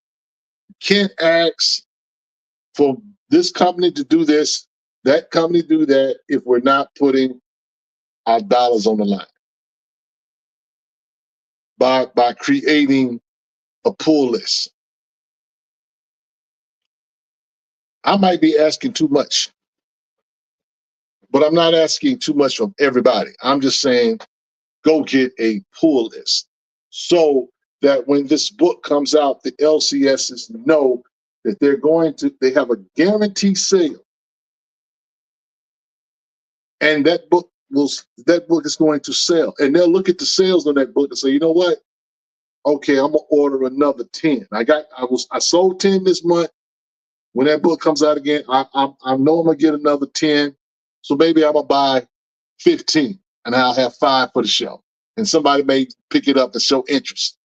[SPEAKER 1] Can't ask for this company to do this, that company do that, if we're not putting our dollars on the line by creating a pull list. I might be asking too much, but I'm not asking too much from everybody. I'm just saying, go get a pull list so that when this book comes out, the LCSs know that they have a guaranteed sale. And that book is going to sell. And they'll look at the sales on that book and say, you know what? Okay, I'm gonna order another 10. I sold 10 this month. When that book comes out again, I know I'm gonna get another 10. So maybe I'm gonna buy 15 and I'll have 5 for the shelf. And somebody may pick it up and show interest.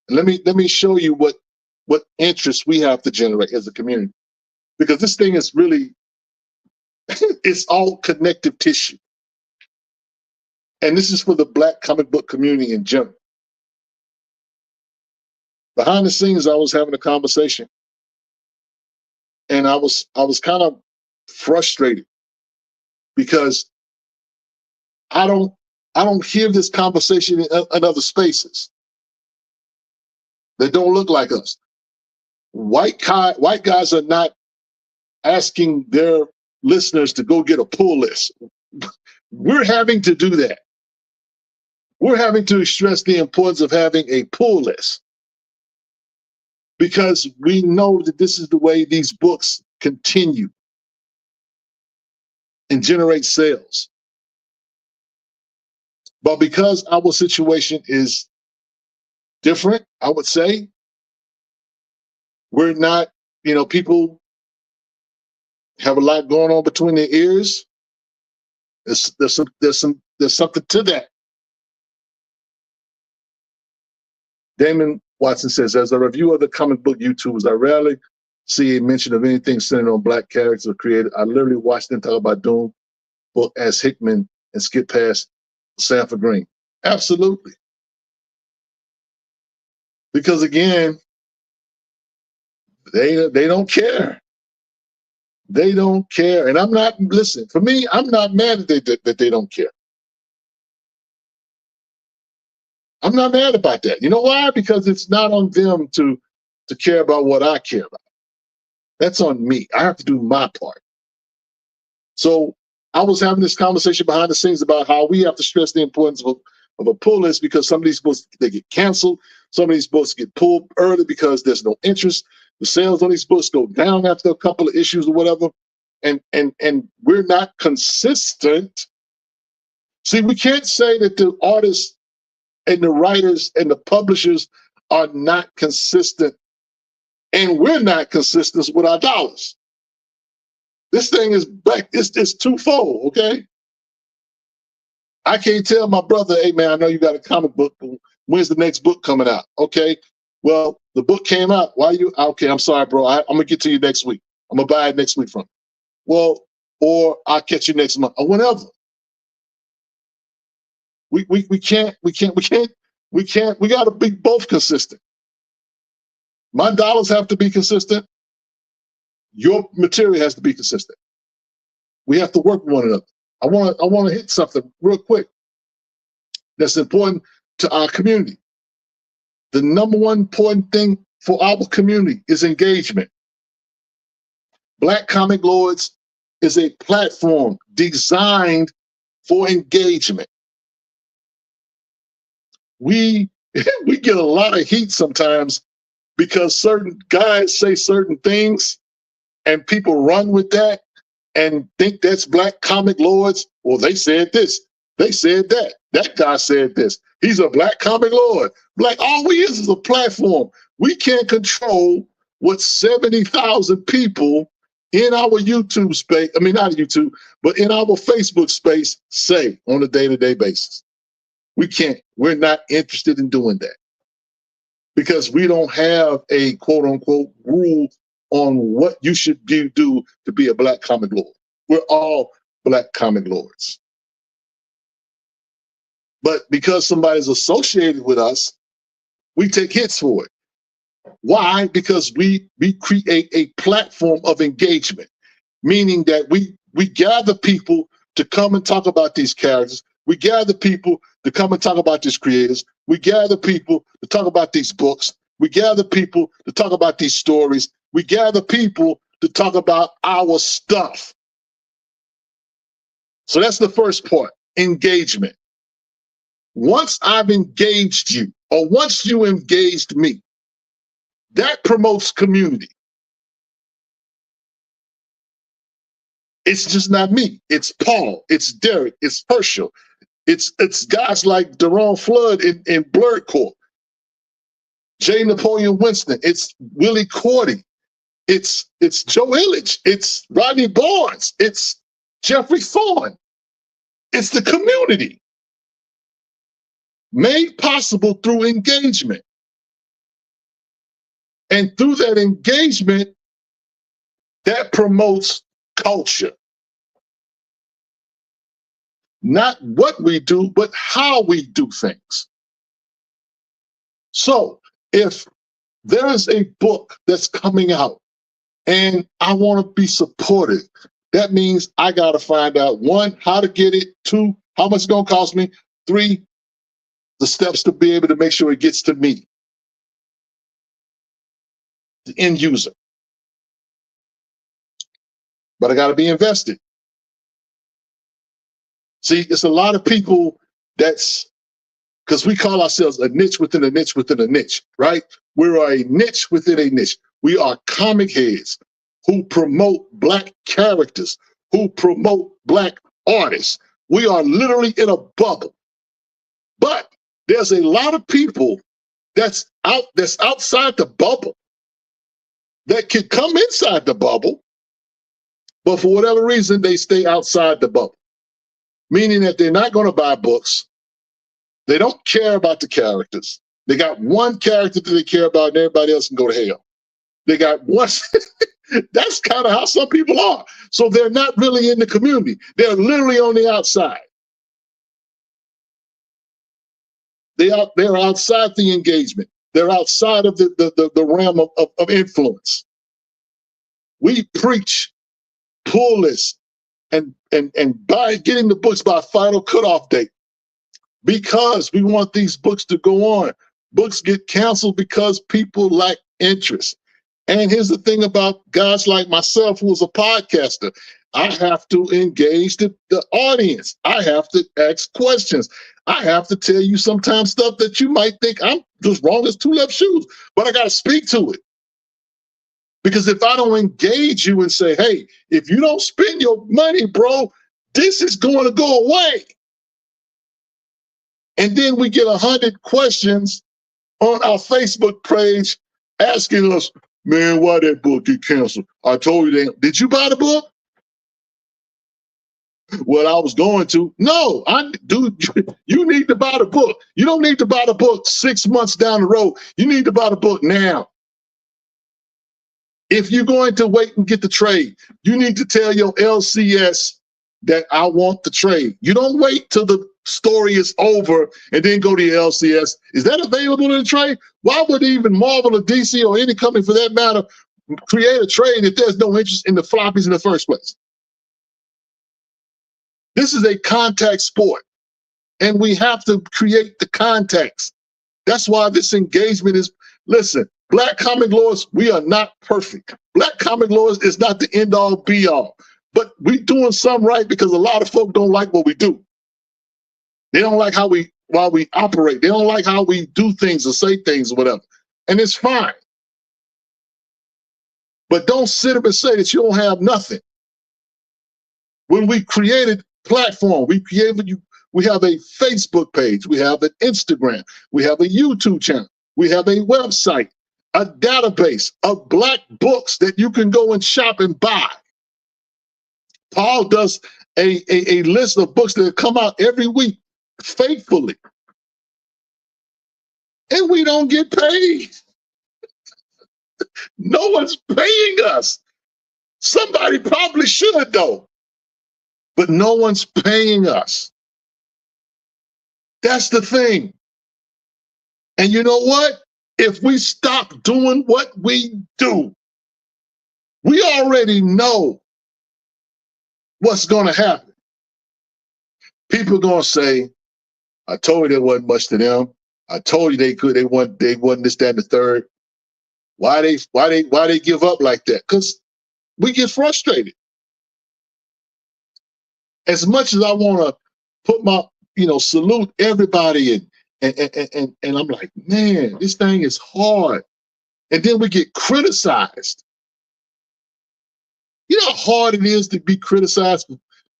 [SPEAKER 1] And let me show you what what interest we have to generate as a community. Because this thing is really, it's all connective tissue. And this is for the Black comic book community in general. Behind the scenes, I was having a conversation, and I was kind of frustrated because I don't hear this conversation in other spaces that don't look like us. White guys are not asking their listeners to go get a pull list. We're having to do that. We're having to stress the importance of having a pull list because we know that this is the way these books continue and generate sales. But because our situation is different, I would say, we're not, people have a lot going on between their ears. There's something to that. Damon Watson says, as a reviewer of the comic book YouTubers, I rarely see a mention of anything centered on Black characters or creators. I literally watch them talk about Doom book as Hickman and skip past Sanford Green. Absolutely. Because again, they don't care. They don't care. And for me, I'm not mad that they don't care. I'm not mad about that. You know why? Because it's not on them to care about what I care about. That's on me. I have to do my part. So I was having this conversation behind the scenes about how we have to stress the importance of a pull list because some of these books, they get canceled. Some of these books get pulled early because there's no interest. The sales on these books go down after a couple of issues or whatever. And we're not consistent. See, we can't say that the artists and the writers and the publishers are not consistent, and we're not consistent with our dollars. This thing is back. It's twofold, okay? I can't tell my brother, hey, man, I know you got a comic book. When's the next book coming out? Okay, well, the book came out. Why you? Okay, I'm sorry, bro. I'm going to get to you next week. I'm going to buy it next week from you. Well, or I'll catch you next month or whenever. We can't. We got to be both consistent. My dollars have to be consistent. Your material has to be consistent. We have to work with one another. I want to hit something real quick that's important to our community. The number one important thing for our community is engagement. Black Comic Lords is a platform designed for engagement. We get a lot of heat sometimes because certain guys say certain things and people run with that and think that's Black Comic Lords. Well, they said this, they said that, that guy said this. He's a Black Comic Lord. All we is a platform. We can't control what 70,000 people in our YouTube space, not YouTube, but in our Facebook space say on a day-to-day basis. We can't. We're not interested in doing that because we don't have a quote unquote rule on what you should do to be a Black Comic Lord. We're all Black Comic Lords. But because somebody's associated with us, we take hits for it. Why? Because we create a platform of engagement, meaning that we gather people to come and talk about these characters. We gather people to come and talk about these creators. We gather people to talk about these books. We gather people to talk about these stories. We gather people to talk about our stuff. So that's the first part, engagement. Once I've engaged you, or once you engaged me, that promotes community. It's just not me. It's Paul. It's Derek. It's Herschel. It's guys like Deron Flood in Blurred Corp. J. Napoleon Winston. It's Willie Cordy. It's Joe Illich. It's Rodney Barnes. It's Jeffrey Thorne. It's the community made possible through engagement. And through that engagement, that promotes culture. Not what we do, but how we do things. So if there is a book that's coming out and I want to be supportive, that means I got to find out, one, how to get it, two, how much it's going to cost me, three, the steps to be able to make sure it gets to me, the end user. But I got to be invested. See, it's a lot of people that's, because we call ourselves a niche within a niche within a niche, right? We're a niche within a niche. We are comic heads who promote Black characters, who promote Black artists. We are literally in a bubble. But there's a lot of people that's outside the bubble that can come inside the bubble, but for whatever reason, they stay outside the bubble, meaning that they're not going to buy books. They don't care about the characters. They got one character that they care about, and everybody else can go to hell. They got one. That's kind of how some people are. So they're not really in the community. They're literally on the outside. They're outside the engagement. They're outside of the realm of influence. We preach pull lists and getting the books by final cutoff date because we want these books to go on. Books get canceled because people lack interest. And here's the thing about guys like myself, who is a podcaster. I have to engage the audience. I have to ask questions. I have to tell you sometimes stuff that you might think I'm just wrong as two left shoes, but I got to speak to it. Because if I don't engage you and say, hey, if you don't spend your money, bro, this is going to go away. And then we get 100 questions on our Facebook page asking us, man, why that book get canceled? I told you that. Did you buy the book? Well, I was going to. No, dude, you need to buy the book. You don't need to buy the book 6 months down the road. You need to buy the book now. If you're going to wait and get the trade, you need to tell your LCS that I want the trade. You don't wait till the story is over and then go to your LCS. Is that available in the trade? Why would even Marvel or DC or any company for that matter create a trade if there's no interest in the floppies in the first place? This is a contact sport, and we have to create the context. That's why this engagement is, listen, Black comic lawyers, we are not perfect. Black comic lawyers is not the end all be all, but we doing something right because a lot of folk don't like what we do. They don't like how we operate. They don't like how we do things or say things or whatever. And it's fine. But don't sit up and say that you don't have nothing. When we created platform, we have a Facebook page, we have an Instagram, we have a YouTube channel, we have a website, a database of Black books that you can go and shop and buy. Paul does a list of books that come out every week faithfully. And we don't get paid. No one's paying us. Somebody probably should though, but no one's paying us. That's the thing. And you know what? If we stop doing what we do, we already know what's going to happen. People are going to say, I told you there wasn't much to them. I told you they wasn't this, that, and the third. Why they give up like that? Because we get frustrated. As much as I want to put my, salute everybody and I'm like, man, this thing is hard. And then we get criticized. You know how hard it is to be criticized?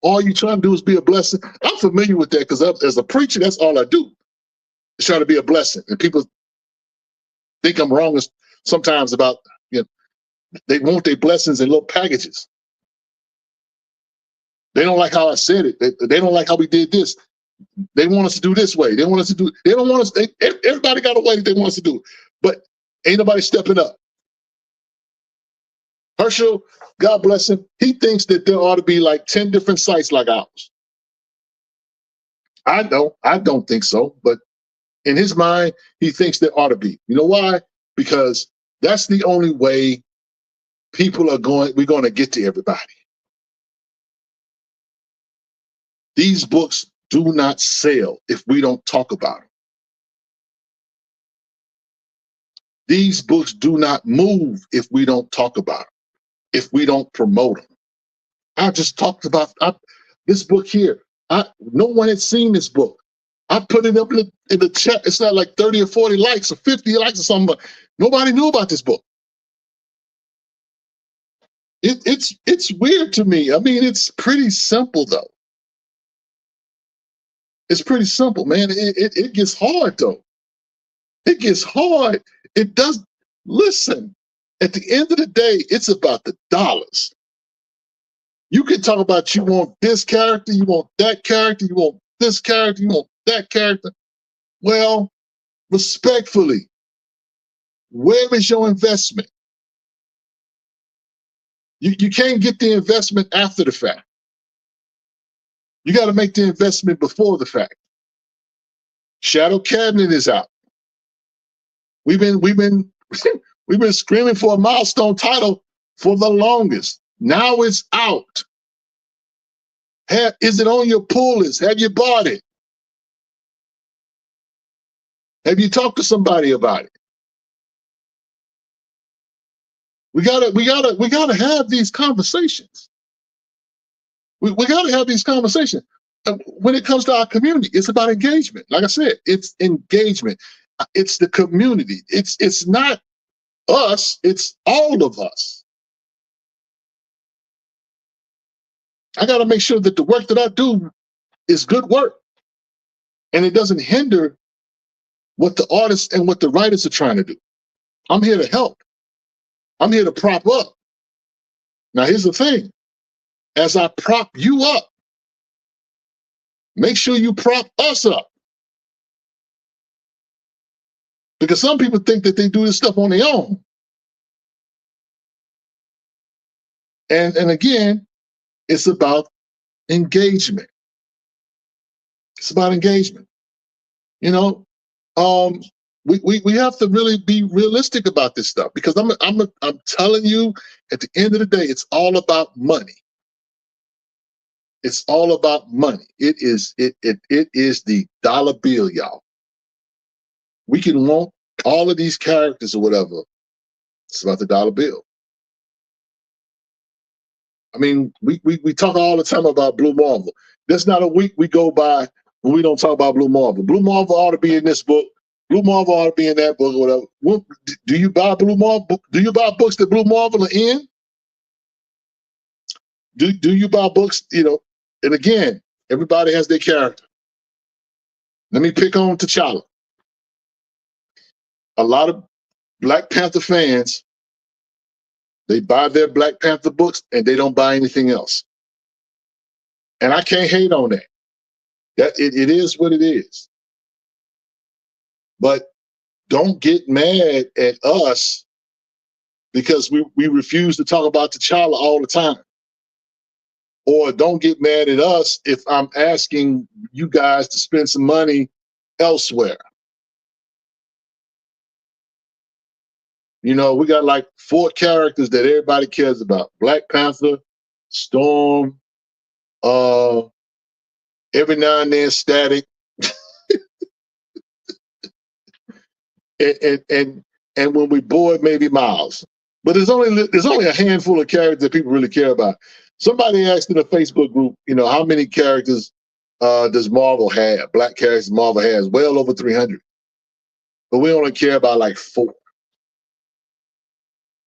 [SPEAKER 1] All you trying to do is be a blessing. I'm familiar with that because as a preacher, that's all I do. Is try to be a blessing. And people think I'm wrong sometimes about, they want their blessings in little packages. They don't like how I said it. They don't like how we did this. They want us to do this way. They want us to do, they don't want us, everybody got a way that they want us to do it. But ain't nobody stepping up. Herschel, God bless him, he thinks that there ought to be like 10 different sites like ours. I don't think so, but in his mind, he thinks there ought to be. You know why? Because that's the only way we're going to get to everybody. These books do not sell if we don't talk about them. These books do not move if we don't talk about them, if we don't promote them. I just talked about this book here. No one had seen this book. I put it up in the chat. It's not like 30 or 40 likes or 50 likes or something, but nobody knew about this book. It's weird to me. I mean, it's pretty simple though. It's pretty simple, man. It gets hard though. It gets hard. It does. Listen, at the end of the day, it's about the dollars. You can talk about you want this character, you want that character, you want this character, you want that character. Well, respectfully, where is your investment? You can't get the investment after the fact. You got to make the investment before the fact. Shadow Cabinet is out. We've been we've been screaming for a milestone title for the longest. Now it's out. Is it on your pull list? Have you bought it? Have you talked to somebody about it? We gotta have these conversations. We gotta have these conversations. When it comes to our community, it's about engagement. Like I said, it's engagement. It's the community. It's not us. It's all of us. I got to make sure that the work that I do is good work, and it doesn't hinder what the artists and what the writers are trying to do. I'm here to help. I'm here to prop up. Now, here's the thing. As I prop you up, make sure you prop us up. Because some people think that they do this stuff on their own. And again, it's about engagement. It's about engagement. You know, we have to really be realistic about this stuff, because I'm telling you, at the end of the day, it's all about money. It's all about money. It is the dollar bill, y'all. We can want all of these characters or whatever. It's about the dollar bill. I mean, we talk all the time about Blue Marvel. There's not a week we go by when we don't talk about Blue Marvel. Blue Marvel ought to be in this book. Blue Marvel ought to be in that book or whatever. Do you buy Blue Marvel? Do you buy books that Blue Marvel are in? Do you buy books, you know? And again, everybody has their character. Let me pick on T'Challa. A lot of Black Panther fans, they buy their Black Panther books and they don't buy anything else. And I can't hate on that. It is what it is. But don't get mad at us because we refuse to talk about T'Challa all the time. Or don't get mad at us if I'm asking you guys to spend some money elsewhere. You know, we got like 4 characters that everybody cares about. Black Panther, Storm, every now and then Static. and when we bored, maybe Miles. But there's only a handful of characters that people really care about. Somebody asked in a Facebook group, you know, how many characters does Marvel have? Black characters Marvel has well over 300. But we only care about like 4.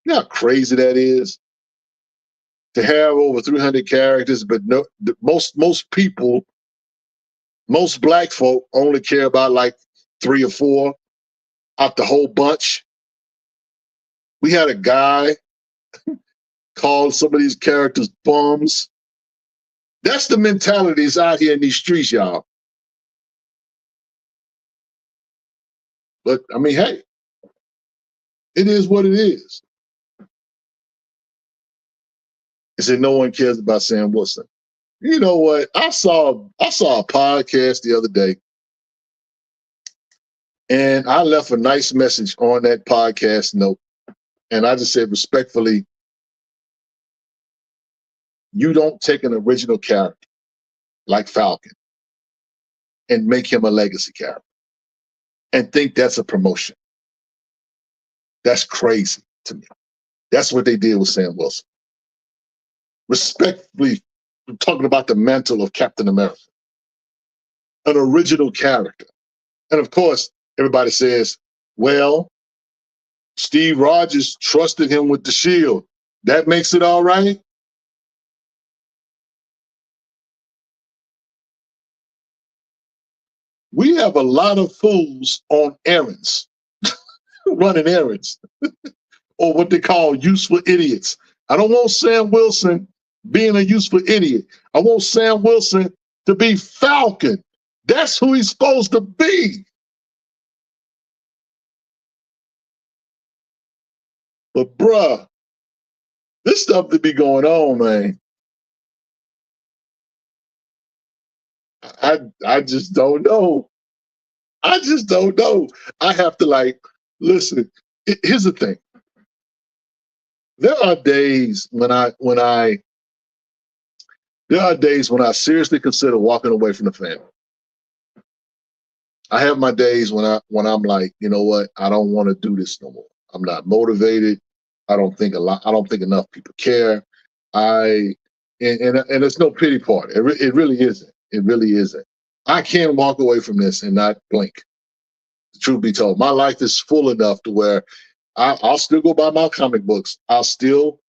[SPEAKER 1] You know how crazy that is? To have over 300 characters, but no, most people, most Black folk only care about like 3 or 4 out the whole bunch. We had a guy called some of these characters bums. That's the mentality that's out here in these streets, y'all. But I mean, hey, it is what it is. He said no one cares about Sam Wilson. You know what? I saw a podcast the other day, and I left a nice message on that podcast note. And I just said respectfully, you don't take an original character like Falcon and make him a legacy character and think that's a promotion. That's crazy to me. That's what they did with Sam Wilson. Respectfully, I'm talking about the mantle of Captain America, an original character. And of course, everybody says, well, Steve Rogers trusted him with the shield. That makes it all right. We have a lot of fools on errands, running errands, or what they call useful idiots. I don't want Sam Wilson being a useful idiot. I want Sam Wilson to be Falcon. That's who he's supposed to be. But bruh, this stuff that be going on, man. I just don't know. I just don't know. I have to listen. Here's the thing. There are days when I seriously consider walking away from the family. I have my days when I'm like, you know what? I don't want to do this no more. I'm not motivated. I don't think enough people care. And it's no pity party. It really isn't. It really isn't. I can't walk away from this and not blink. The truth be told, my life is full enough to where I'll still go buy my comic books. I'll still,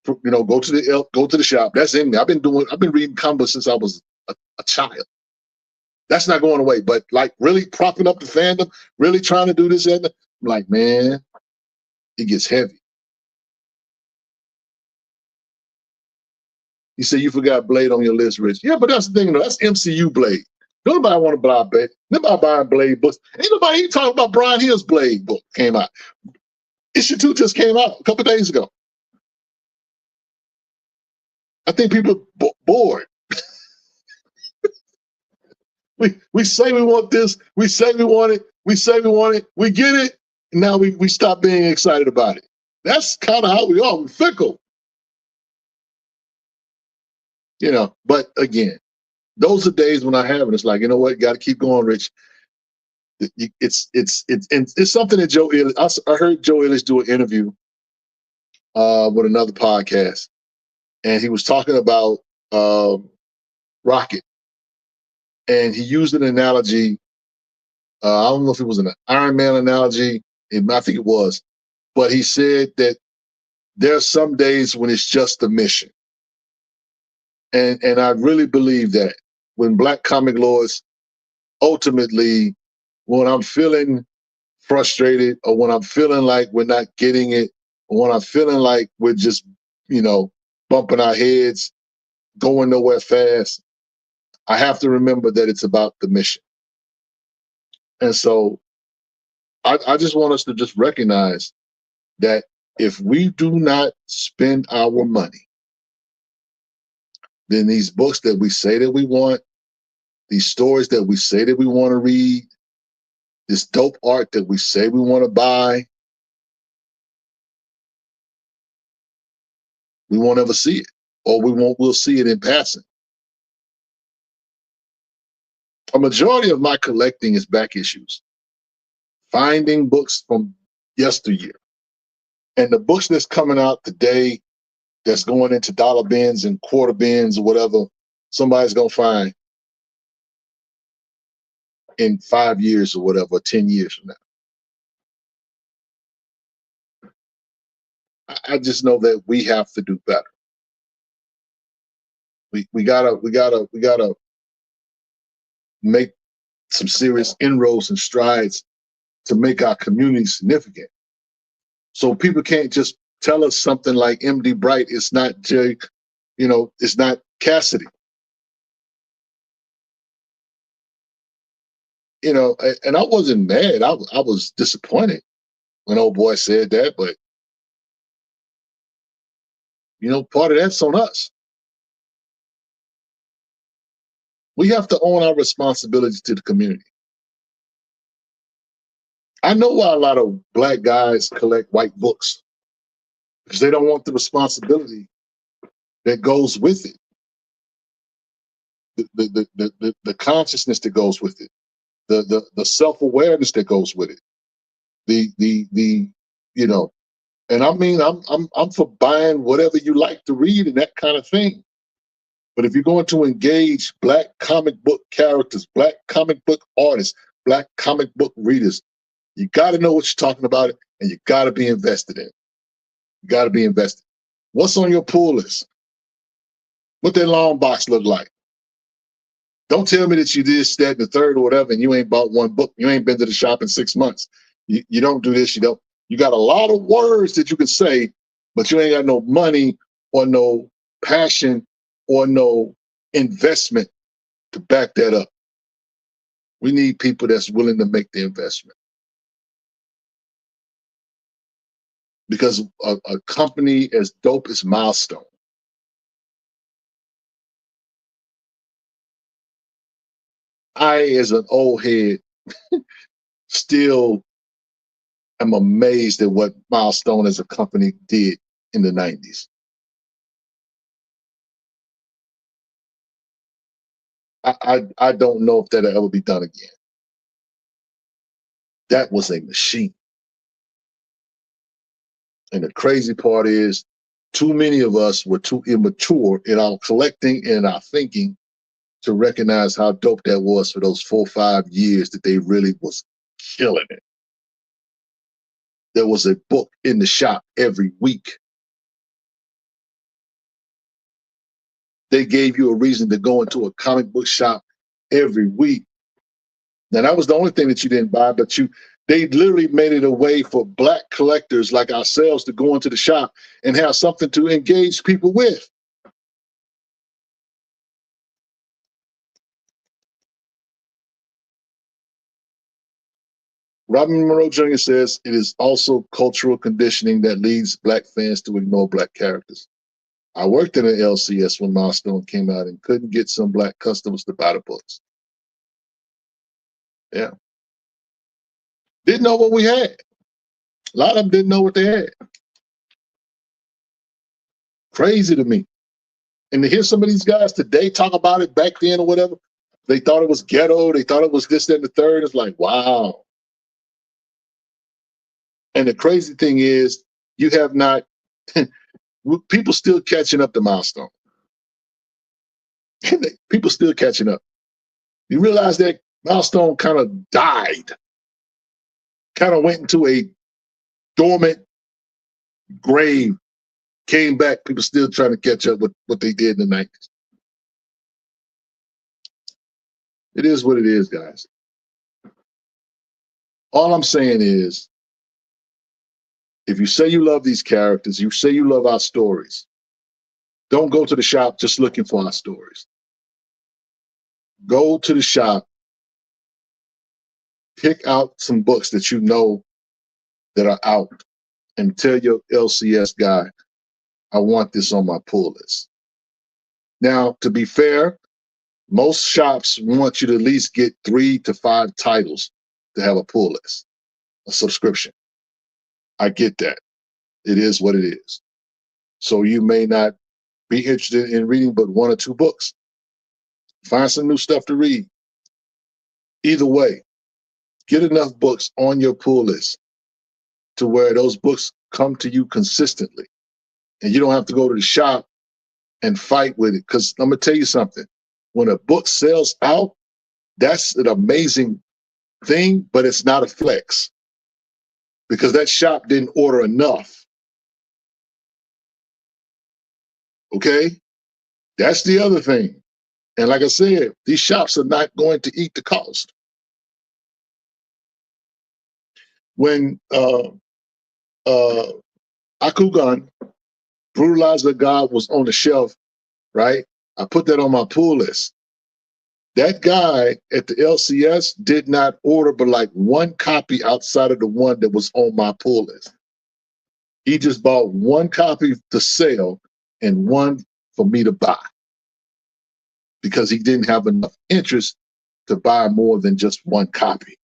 [SPEAKER 1] go to the shop. That's in me. I've been reading comic books since I was a child. That's not going away. But like really propping up the fandom, really trying to do this, and I'm like, man, it gets heavy. You say you forgot Blade on your list, Rich. Yeah, but that's the thing, that's MCU Blade. Nobody want to buy Blade. Nobody buying Blade books. Ain't nobody even talking about Brian Hill's Blade book came out. Issue 2 just came out a couple of days ago. I think people are bored. we say we want this. We say we want it. We say we want it. We get it. And now we stop being excited about it. That's kind of how we are. We're fickle. But again, those are days when I have it. It's like, you know what? You got to keep going, Rich. It's something that Joe Illich. I heard Joe Illich do an interview with another podcast, and he was talking about Rocket, and he used an analogy. I don't know if it was an Iron Man analogy. I think it was, but he said that there are some days when it's just a mission, and I really believe that when Black Comic Lords ultimately, when I'm feeling frustrated, or when I'm feeling like we're not getting it, or when I'm feeling like we're just, bumping our heads, going nowhere fast, I have to remember that it's about the mission. And so I just want us to just recognize that if we do not spend our money, then these books that we say that we want, these stories that we say that we want to read, this dope art that we say we want to buy, we won't ever see it, or we'll see it in passing. A majority of my collecting is back issues, finding books from yesteryear. And the books that's coming out today, that's going into dollar bins and quarter bins or whatever, somebody's going to find in 5 years or whatever, 10 years from now. I just know that we have to do better. We gotta make some serious inroads and strides to make our community significant. So people can't just tell us something like MD Bright. It's not Jake, it's not Cassidy. And I wasn't mad. I was disappointed when old boy said that, but You know, part of that's on us. We have to own our responsibilities to the community. I know why a lot of black guys collect white books, because they don't want the responsibility that goes with it, the consciousness that goes with it, the self-awareness that goes with it, the you know. And I mean, I'm for buying whatever you like to read and that kind of thing. But if you're going to engage black comic book characters, black comic book artists, black comic book readers, you got to know what you're talking about, and you got to be invested in it. You got to be invested. What's on your pull list? What that long box look like? Don't tell me that you did that, and the third, or whatever, and you ain't bought one book. You ain't been to the shop in 6 months. You don't do this. You don't. You got a lot of words that you can say, but you ain't got no money or no passion or no investment to back that up. We need people that's willing to make the investment. Because a company as dope as Milestone, I, as an old head, still am amazed at what Milestone as a company did in the 90s. I don't know if that'll ever be done again. That was a machine. And the crazy part is, too many of us were too immature in our collecting and our thinking to recognize how dope that was for those 4 or 5 years that they really was killing it. There was a book in the shop every week. They gave you a reason to go into a comic book shop every week. Now, that was the only thing that you didn't buy, but they literally made it a way for black collectors like ourselves to go into the shop and have something to engage people with. Robin Monroe Jr. says it is also cultural conditioning that leads black fans to ignore black characters. I worked at an LCS when Milestone came out and couldn't get some black customers to buy the books. Yeah. Didn't know what we had. A lot of them didn't know what they had. Crazy to me. And to hear some of these guys today talk about it back then or whatever, they thought it was ghetto. They thought it was this, that, and the third. It's like, wow. And the crazy thing is, you have not, people still catching up to Milestone. People still catching up. You realize that Milestone kind of died, kind of went into a dormant grave, came back. People still trying to catch up with what they did in the 90s. It is what it is, guys. All I'm saying is, if you say you love these characters, you say you love our stories, don't go to the shop just looking for our stories. Go to the shop, pick out some books that you know that are out, and tell your LCS guy, I want this on my pull list. Now, to be fair, most shops want you to at least get 3 to 5 titles to have a pull list, a subscription. I get that. It is what it is. So you may not be interested in reading but 1 or 2 books. Find some new stuff to read. Either way, get enough books on your pull list to where those books come to you consistently. And you don't have to go to the shop and fight with it. Because I'm going to tell you something. When a book sells out, that's an amazing thing, but it's not a flex. Because that shop didn't order enough. Okay? That's the other thing. And like I said, these shops are not going to eat the cost. When Akugan, Brutalizer God, was on the shelf, right? I put that on my pull list. That guy at the LCS did not order but like 1 copy outside of the one that was on my pull list. He just bought 1 copy to sell and one for me to buy, because he didn't have enough interest to buy more than just one copy.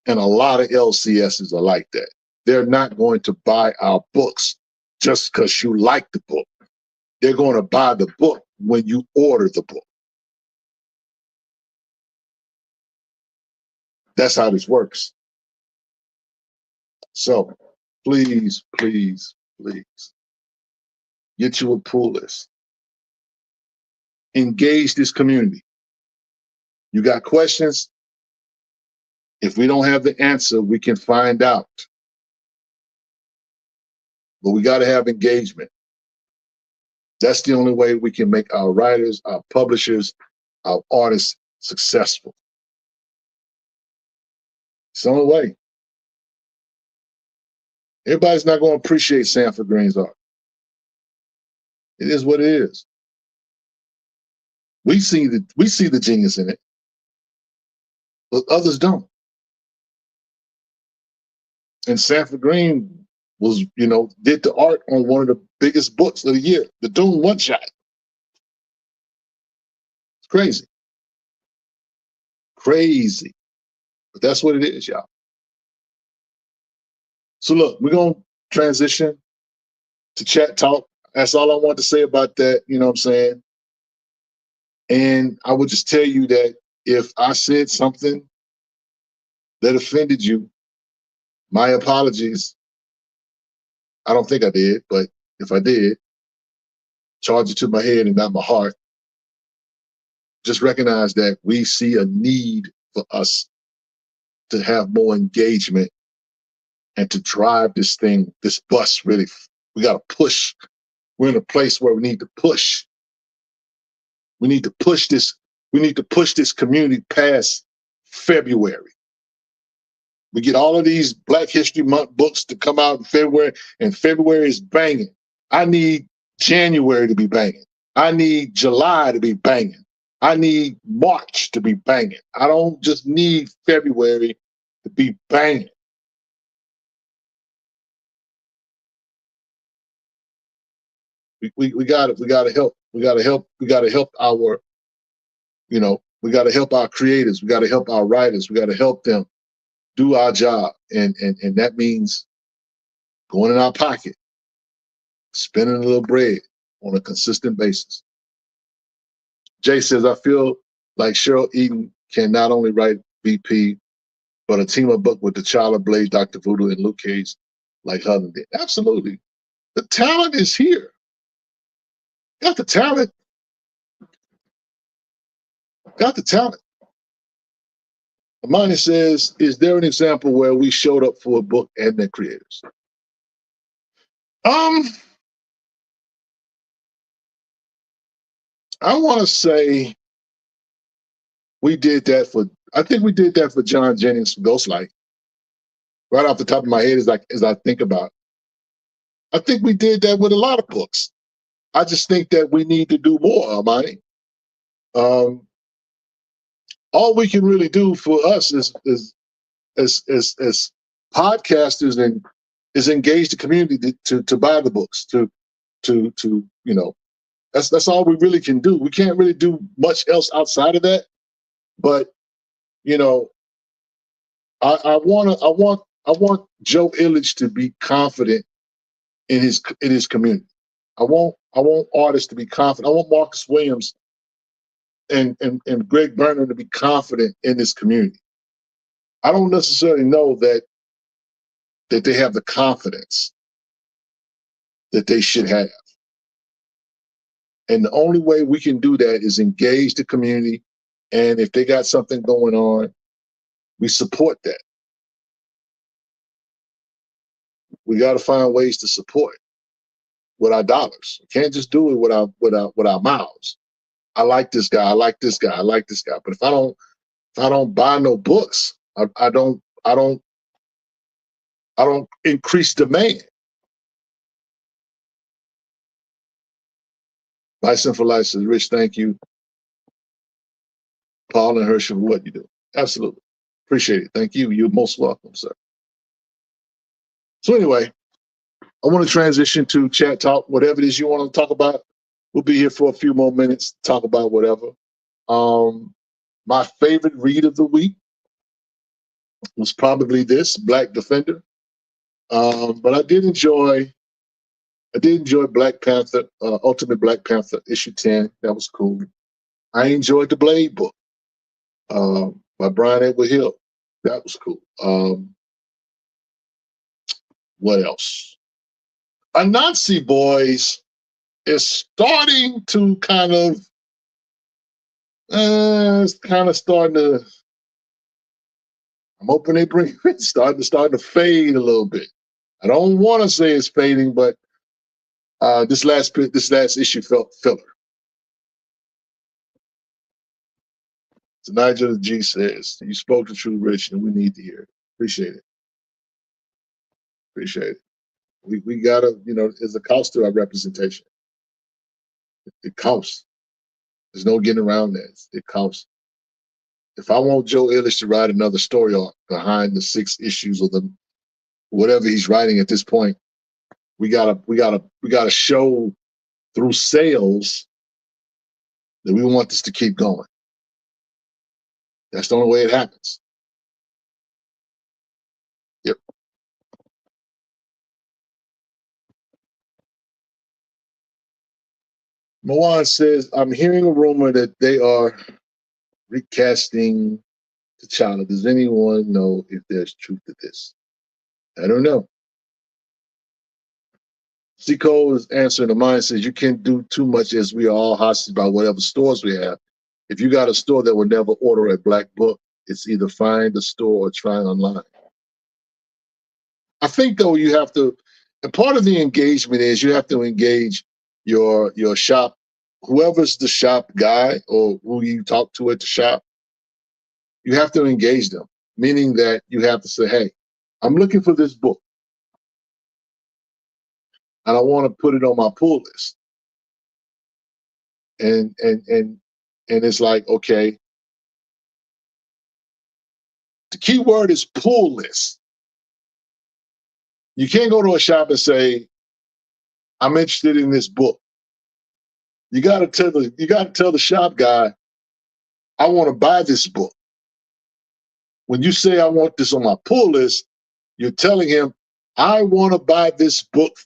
[SPEAKER 1] And a lot of LCSs are like that. They're not going to buy our books just because you like the book. They're going to buy the book when you order the book. That's how this works. So please, please, please, get you a pull list. Engage this community. You got questions? If we don't have the answer, we can find out. But we got to have engagement. That's the only way we can make our writers, our publishers, our artists successful. It's the only way. Everybody's not going to appreciate Sanford Green's art. It is what it is. We see the genius in it, but others don't. And Sanford Green was, did the art on one of the biggest books of the year, the Doom One Shot. It's crazy. Crazy. But that's what it is, y'all. So look, we're going to transition to chat talk. That's all I want to say about that, you know what I'm saying? And I would just tell you that if I said something that offended you, my apologies. I don't think I did, but if I did, charge it to my head and not my heart. Just recognize that we see a need for us to have more engagement and to drive this thing, this bus really. We got to push. We're in a place where we need to push. We need to push this. We need to push this community past February. We get all of these Black History Month books to come out in February, and February is banging. I need January to be banging. I need July to be banging. I need March to be banging. I don't just need February to be banging. We got to help. We got to help our, we got to help our creators. We got to help our writers. We got to help them do our job. And that means going in our pocket, spending a little bread on a consistent basis. Jay says, I feel like Cheryl Eden can not only write VP, but a team up book with T'Challa, Blade, Dr. Voodoo, and Luke Cage like Helen did. Absolutely. The talent is here. Got the talent. Got the talent. Amani says, is there an example where we showed up for a book and their creators? I want to say we did that I think we did that for John Jennings' Ghostlight. Right off the top of my head, as I think about it. I think we did that with a lot of books. I just think that we need to do more, Amani. All we can really do for us is podcasters and is engage the community to buy the books, to that's all we really can do. We can't really do much else outside of that. But I want Joe Illich to be confident in his community. I want artists to be confident. I want Marcus Williams and Greg Berner to be confident in this community. I don't necessarily know that they have the confidence that they should have. And the only way we can do that is engage the community. And if they got something going on, we support that. We got to find ways to support with our dollars. We can't just do it with our mouths. I like this guy. I like this guy. I like this guy. But if I don't buy no books, I don't increase demand. Bison for Life says, Rich, thank you. Paul and Herschel, for what you do. Absolutely. Appreciate it. Thank you. You're most welcome, sir. So anyway, I want to transition to chat talk, whatever it is you want to talk about. We'll be here for a few more minutes to talk about whatever. My favorite read of the week was probably this, Black Defender. But I did enjoy Black Panther, Ultimate Black Panther issue 10. That was cool. I enjoyed the Blade book by Brian Edward Hill. That was cool. What else? Anansi Boys is starting to starting to. I'm hoping they bring it starting to fade a little bit. I don't want to say it's fading, but this last issue felt filler. So Nigel G says, "You spoke the truth, Rich, and we need to hear it. Appreciate it. Appreciate it. We gotta, there's a cost to our representation. It costs. There's no getting around that. It costs. If I want Joe Ellis to write another story behind the 6 issues of the whatever he's writing at this point, we gotta show through sales that we want this to keep going. That's the only way it happens." Yep. Moan says, "I'm hearing a rumor that they are recasting T'Challa. Does anyone know if there's truth to this?" I don't know. C. Cole is answering the mind says, "You can't do too much as we are all hostage by whatever stores we have. If you got a store that would never order a black book, it's either find the store or try online." I think though you have to, and part of the engagement is you have to engage your shop, whoever's the shop guy or who you talk to at the shop. You have to engage them, meaning that you have to say, "Hey, I'm looking for this book, and I want to put it on my pull list." And it's like, okay, the key word is pull list. You can't go to a shop and say, "I'm interested in this book." You got to tell the shop guy, "I want to buy this book." When you say, "I want this on my pull list," you're telling him, "I want to buy this book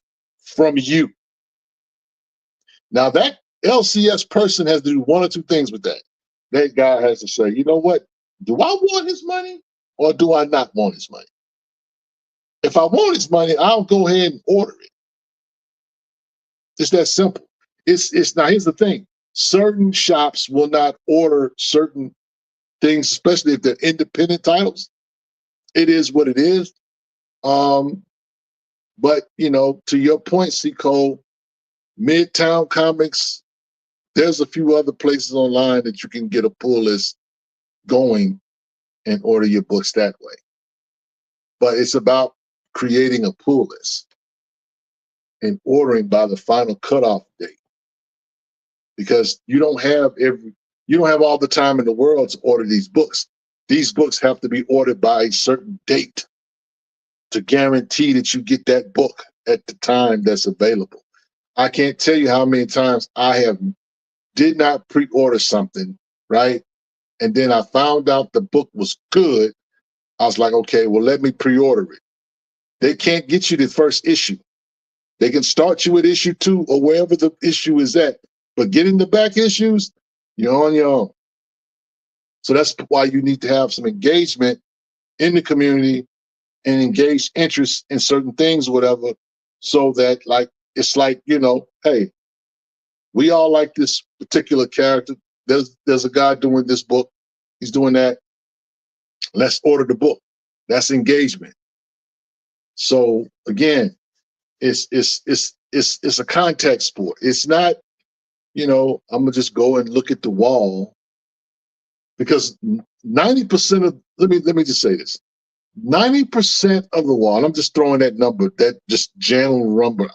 [SPEAKER 1] from you." Now that LCS person has to do one or two things with that. That guy has to say, "You know what? Do I want his money or do I not want his money? If I want his money, I'll go ahead and order it." It's that simple. It's now here's the thing. Certain shops will not order certain things, especially if they're independent titles. It is what it is. But to your point, C. Cole, Midtown Comics, there's a few other places online that you can get a pull list going and order your books that way. But it's about creating a pull list and ordering by the final cutoff date, because you don't have all the time in the world to order these books. These books have to be ordered by a certain date to guarantee that you get that book at the time that's available. I can't tell you how many times I did not pre-order something, right? And then I found out the book was good. I was like, okay, well, let me pre-order it. They can't get you the first issue. They can start you at issue 2 or wherever the issue is at. But getting the back issues, you're on your own. So that's why you need to have some engagement in the community and engage interest in certain things or whatever, so that it's like, hey, we all like this particular character. There's a guy doing this book. He's doing that. Let's order the book. That's engagement. So again, it's a contact sport. It's not, I'm gonna just go and look at the wall, because 90% of let me just say this. 90% of the wall, and I'm just throwing that number, that just general number.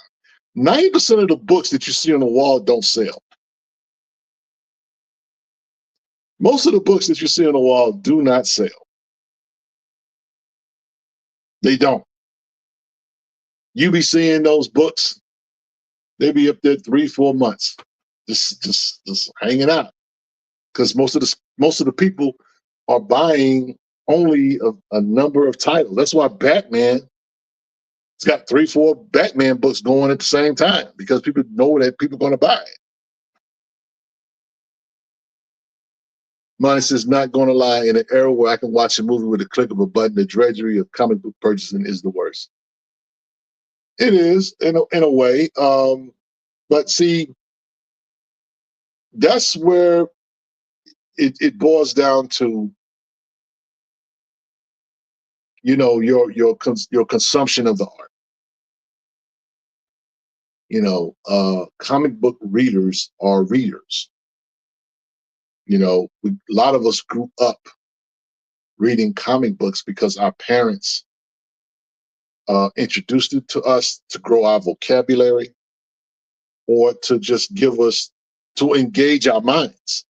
[SPEAKER 1] 90% of the books that you see on the wall don't sell. Most of the books that you see on the wall do not sell. They don't. you be seeing those books, they be up there 3-4 months, just hanging out, because most of the people are buying only a number of titles. That's why Batman, it's got 3-4 Batman books going at the same time, because people know that people are going to buy it. Minus is not going to lie, in an era where I can watch a movie with a click of a button, the drudgery of comic book purchasing is the worst. It is, in a way. But see, that's where it boils down to, your consumption of the art. Comic book readers are readers. A lot of us grew up reading comic books because our parents introduced it to us to grow our vocabulary, or to just to engage our minds.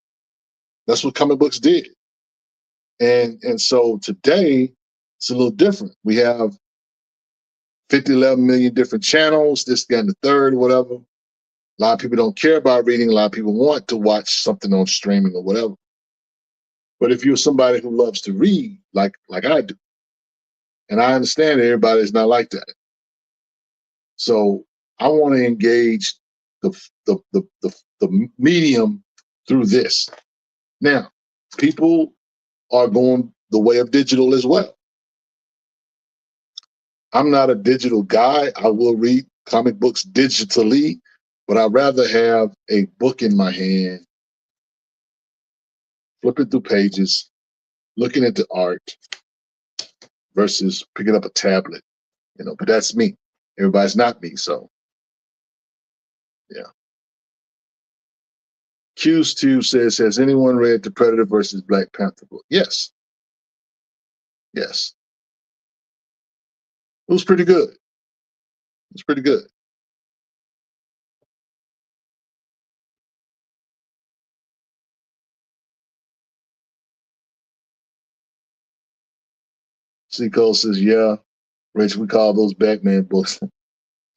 [SPEAKER 1] That's what comic books did. And so today, it's a little different. We have 11 million different channels, this, that, and the third, whatever. A lot of people don't care about reading. A lot of people want to watch something on streaming or whatever. But if you're somebody who loves to read, like I do, and I understand that everybody's not like that. So I want to engage the medium through this. Now, people are going the way of digital as well. I'm not a digital guy. I will read comic books digitally, but I'd rather have a book in my hand, flipping through pages, looking at the art, versus picking up a tablet. But that's me. Everybody's not me, so yeah. Q's2 says, has anyone read the Predator versus Black Panther book? Yes. Yes. It was pretty good. It's pretty good. C. Cole says, yeah, Rich, we call those Batman books.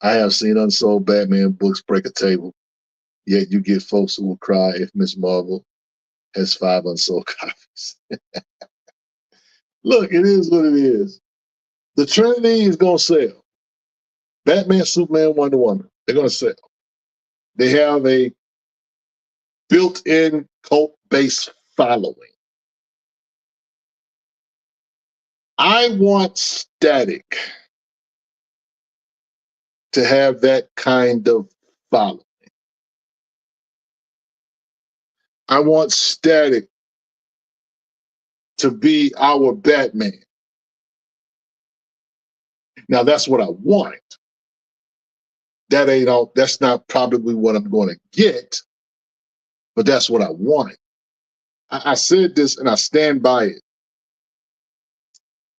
[SPEAKER 1] I have seen unsold Batman books break a table, yet you get folks who will cry if Miss Marvel has 5 unsold copies. Look, it is what it is. The Trinity is going to sell. Batman, Superman, Wonder Woman, they're going to sell. They have a built-in cult-based following. I want Static to have that kind of following. I want Static to be our Batman. Now, that's what I want. That's not probably what I'm going to get, but that's what I wanted. I said this and I stand by it.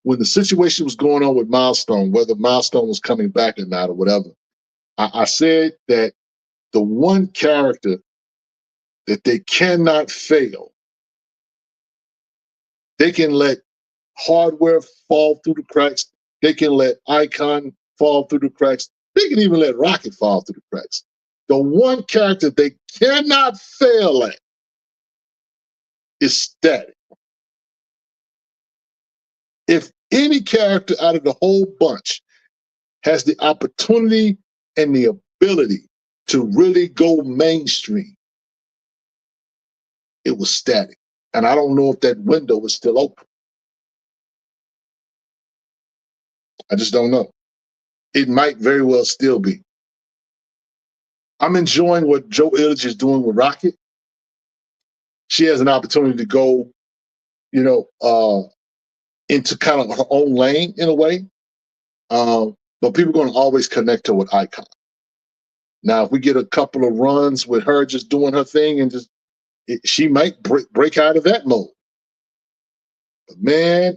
[SPEAKER 1] When the situation was going on with Milestone, whether Milestone was coming back or not or whatever, I said that the one character that they cannot fail, they can let Hardware fall through the cracks. They can let Icon fall through the cracks. They can even let Rocket fall through the cracks. The one character they cannot fail at is Static. If any character out of the whole bunch has the opportunity and the ability to really go mainstream, it was Static. And I don't know if that window is still open. I just don't know. It might very well still be. I'm enjoying what Joe Illich is doing with Rocket. She has an opportunity to go, into kind of her own lane in a way. But people are going to always connect her with Icon. Now, if we get a couple of runs with her just doing her thing, and she might break out of that mode. But man,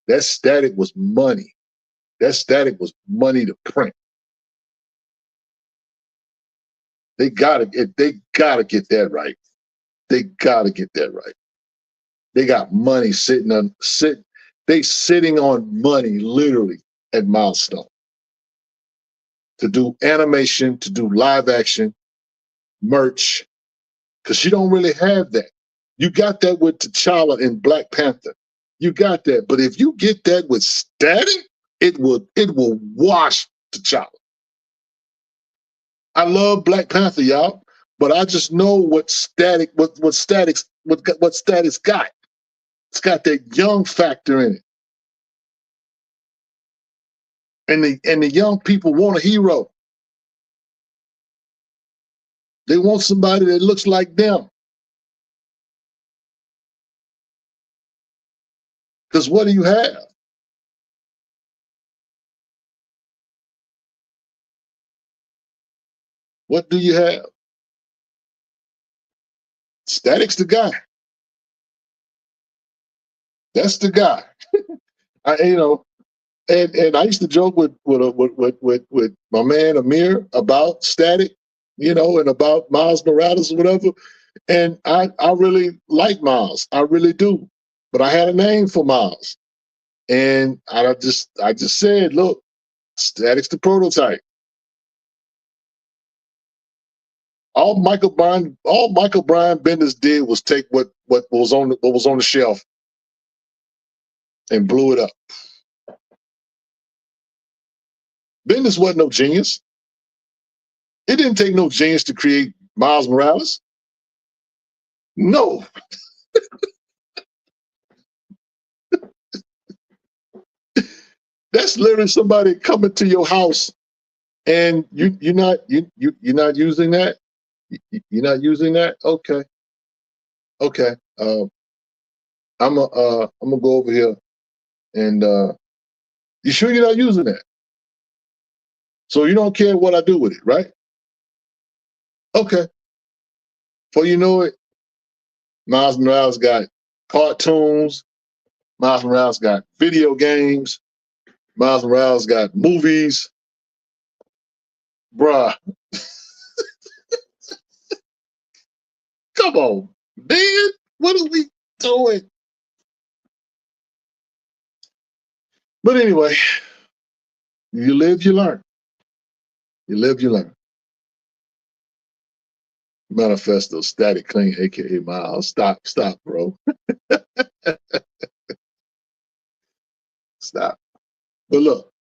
[SPEAKER 1] that Static was money. That Static was money to print. They gotta get that right. They gotta get that right. They got money sitting on money literally at Milestone to do animation, to do live action, merch, because you don't really have that. You got that with T'Challa in Black Panther. You got that. But if you get that with Static, it will wash T'Challa. I love Black Panther, y'all, but I just know what Static's got. It's got that young factor in it. And the young people want a hero. They want somebody that looks like them. Because what do you have? What do you have? Static's the guy. That's the guy. And I used to joke with my man Amir about Static, and about Miles Morales or whatever. And I really like Miles. I really do. But I had a name for Miles. And I just said, look, Static's the prototype. All Michael Brian Bendis did was take what was on the shelf and blew it up. Bendis wasn't no genius. It didn't take no genius to create Miles Morales. No. That's literally somebody coming to your house and you're not using that. You're not using that. Okay. I'm gonna go over here and you sure you're not using that? So you don't care what I do with it, right? Okay. Before you know it, Miles Morales got cartoons. Miles Morales got video games. Miles Morales got movies. Bruh. Come on, man. What are we doing? But anyway, you live, you learn. You live, you learn. Manifesto, Static Clean, aka Miles. Stop, bro. Stop. But look,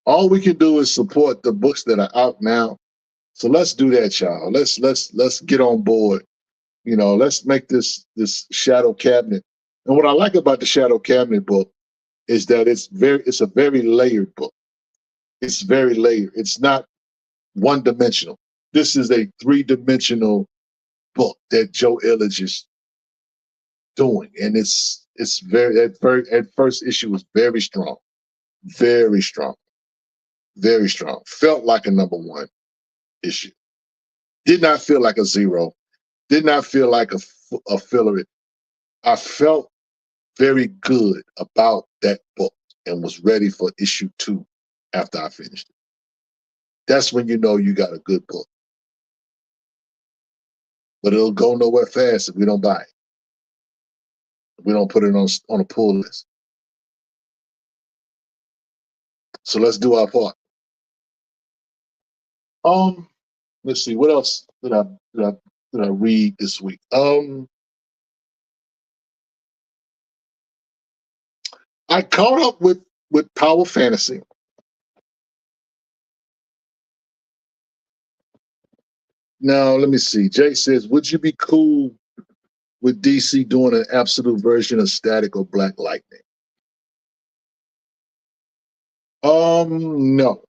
[SPEAKER 1] all we can do is support the books that are out now. So let's do that, y'all. Let's get on board. Let's make this Shadow Cabinet. And what I like about the Shadow Cabinet book is that it's a very layered book. It's very layered. It's not one-dimensional. This is a three-dimensional book that Joe Illich is doing, and it's very at first issue was very strong, very strong, very strong. Felt like a #1 issue. Did not feel like a 0. Did not feel like a filler. I felt very good about that book and was ready for issue 2 after I finished it. That's when you know you got a good book. But it'll go nowhere fast if we don't buy it. If we don't put it on a pull list. So let's do our part. Let's see, what else did I read this week? I caught up with Power Fantasy. Now, let me see. Jay says, would you be cool with DC doing an absolute version of Static or Black Lightning? No.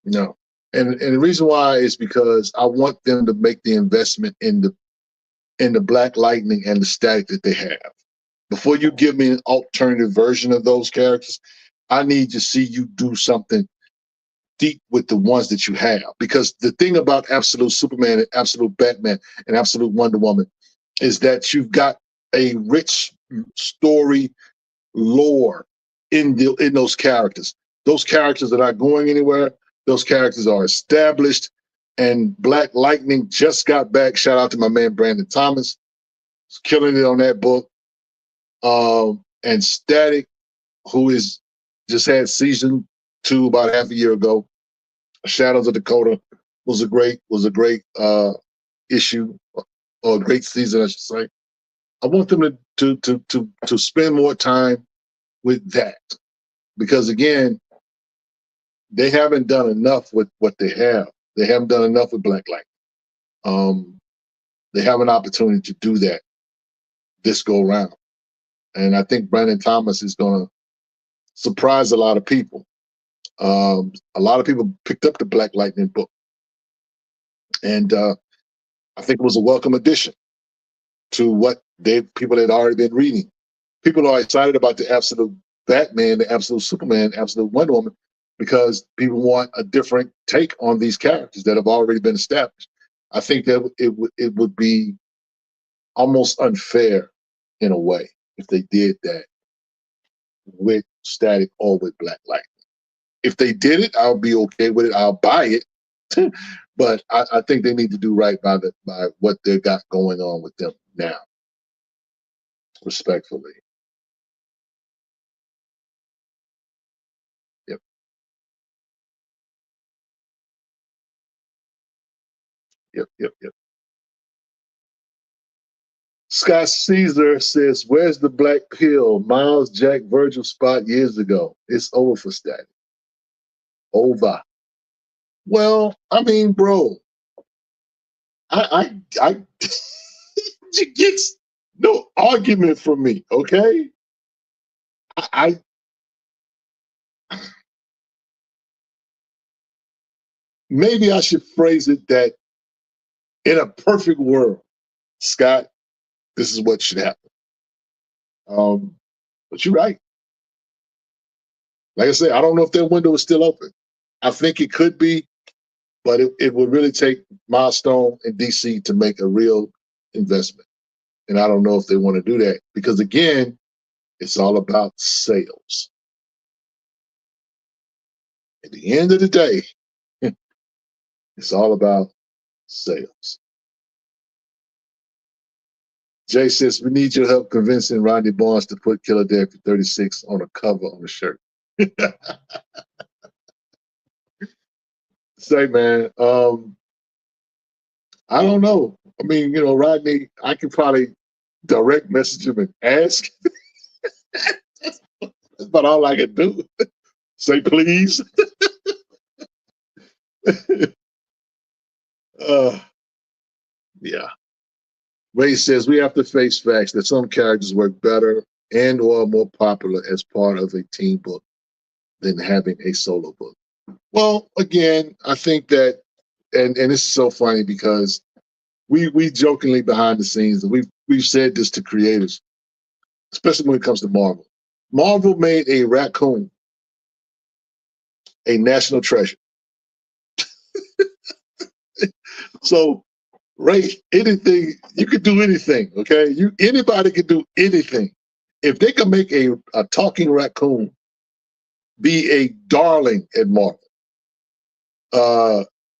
[SPEAKER 1] No. And the reason why is because I want them to make the investment in the Black Lightning and the Static that they have. Before you give me an alternative version of those characters, I need to see you do something deep with the ones that you have. Because the thing about Absolute Superman and Absolute Batman and Absolute Wonder Woman is that you've got a rich story lore in those characters. Those characters are not going anywhere. Those characters are established. And Black Lightning just got back. Shout out to my man Brandon Thomas. He's killing it on that book. And Static, who is just had season 2 about half a year ago. Shadows of Dakota was a great issue, or a great season, I should say. I want them to spend more time with that, because again, they haven't done enough with what they have. They haven't done enough with Black Light. They have an opportunity to do that this go around, and I think Brandon Thomas is going to surprise a lot of people. A lot of people picked up the Black Lightning book, and I think it was a welcome addition to what people had already been reading. People are excited about the absolute Batman, the absolute Superman, absolute Wonder Woman, because people want a different take on these characters that have already been established. I think that it would be almost unfair in a way if they did that with Static or with Black Light. If they did it, I'll be okay with it. I'll buy it. But I think they need to do right by what they got going on with them now, respectfully. Yep. Yep. Scott Caesar says, "Where's the black pill? Miles Jack Virgil spot years ago. It's over for Static. Over." Well, I mean, bro, I you get no argument from me, okay? I maybe I should phrase it that in a perfect world, Scott, this is what should happen. But you're right. Like I said, I don't know if that window is still open. I think it could be, but it would really take Milestone and DC to make a real investment. And I don't know if they want to do that, because again, it's all about sales. At the end of the day, it's all about sales. Jay says, "We need your help convincing Rodney Barnes to put Philadelphia 36 on a cover on the shirt." Say, man, I don't know. I mean, Rodney, I could probably direct message him and ask. That's about all I can do. Say please. Yeah. Ray says, "We have to face facts that some characters work better and or more popular as part of a team book than having a solo book." Well, again, I think that, and this is so funny because we jokingly behind the scenes, and we've said this to creators, especially when it comes to Marvel. Marvel made a raccoon a national treasure. So, Ray, anything, you could do anything, okay? Anybody can do anything. If they can make a talking raccoon be a darling at Marvel,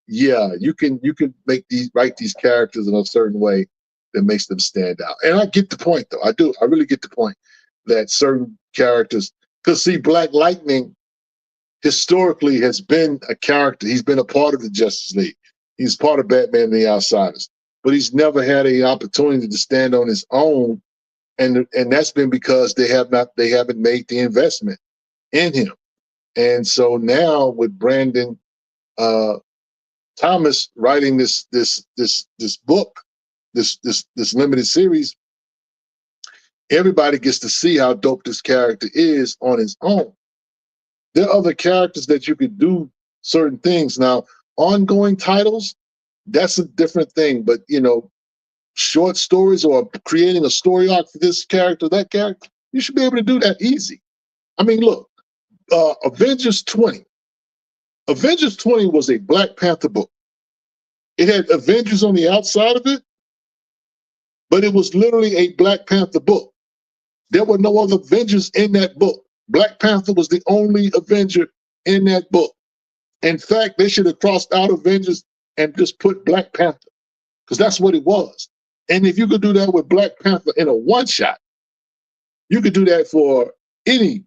[SPEAKER 1] yeah, you can write these characters in a certain way that makes them stand out. And I get the point, though. I really get the point that certain characters, because see, Black Lightning historically has been a character. He's been a part of the Justice League. He's part of Batman and the Outsiders, but he's never had an opportunity to stand on his own, and that's been because they haven't made the investment in him. And so now with Brandon Thomas writing this book, this limited series, everybody gets to see how dope this character is on his own. There are other characters that you could do certain things. Now, ongoing titles, that's a different thing. But, short stories or creating a story arc for this character, that character, you should be able to do that easy. I mean, look, Avengers 20. Avengers 20 was a Black Panther book. It had Avengers on the outside of it, but it was literally a Black Panther book. There were no other Avengers in that book. Black Panther was the only Avenger in that book. In fact, they should have crossed out Avengers and just put Black Panther, because that's what it was. And if you could do that with Black Panther in a one-shot, you could do that for any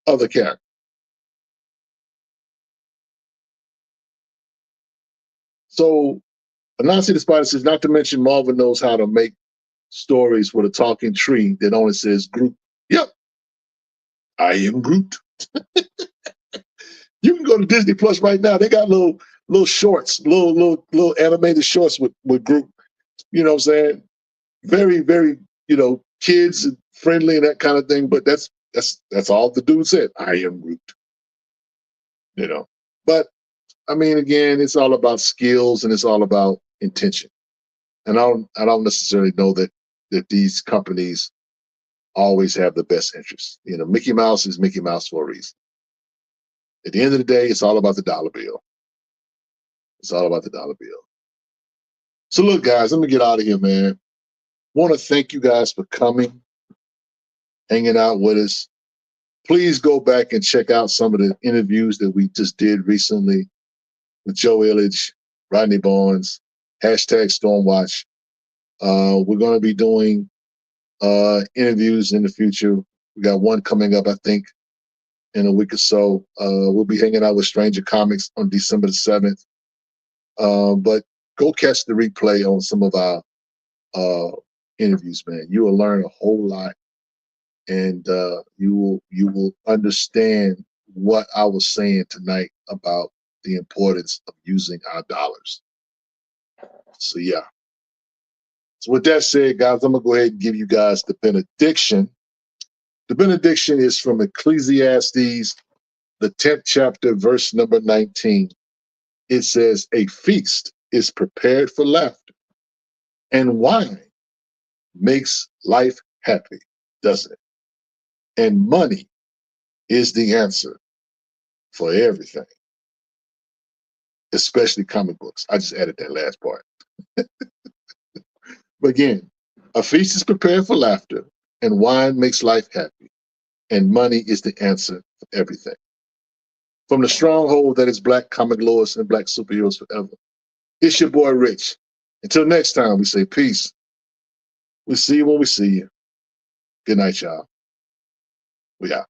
[SPEAKER 1] other character. So Anansi the Spider says, not to mention Marvel knows how to make stories with a talking tree that only says Groot. Yep, I am Groot. You can go to Disney Plus right now. They got little shorts, little animated shorts with Groot. You know what I'm saying? Very, very, kids friendly and that kind of thing. But that's all the dude said. I am Groot. But I mean, again, it's all about skills and it's all about intention. And I don't necessarily know that these companies always have the best interests. Mickey Mouse is Mickey Mouse for a reason. At the end of the day, it's all about the dollar bill. It's all about the dollar bill. So look, guys, let me get out of here, man. Want to thank you guys for coming, hanging out with us. Please go back and check out some of the interviews that we just did recently with Joe Illidge, Rodney Barnes, #Stormwatch. We're going to be doing interviews in the future. We got one coming up, I think, in a week or so. We'll be hanging out with Stranger Comics on December the 7th. But go catch the replay on some of our interviews, man. You will learn a whole lot, and you will understand what I was saying tonight about the importance of using our dollars. So yeah. So with that said, guys, I'm gonna go ahead and give you guys the benediction. The benediction is from Ecclesiastes, the 10th chapter, verse number 19. It says, "A feast is prepared for laughter, and wine makes life happy, doesn't it? And money is the answer for everything, especially comic books." I just added that last part. But again, a feast is prepared for laughter, and wine makes life happy, and money is the answer for everything. From the stronghold that is Black Comic Lords and Black Superheroes Forever, it's your boy Rich. Until next time, we say peace. We see you when we see you. Good night, y'all. We out.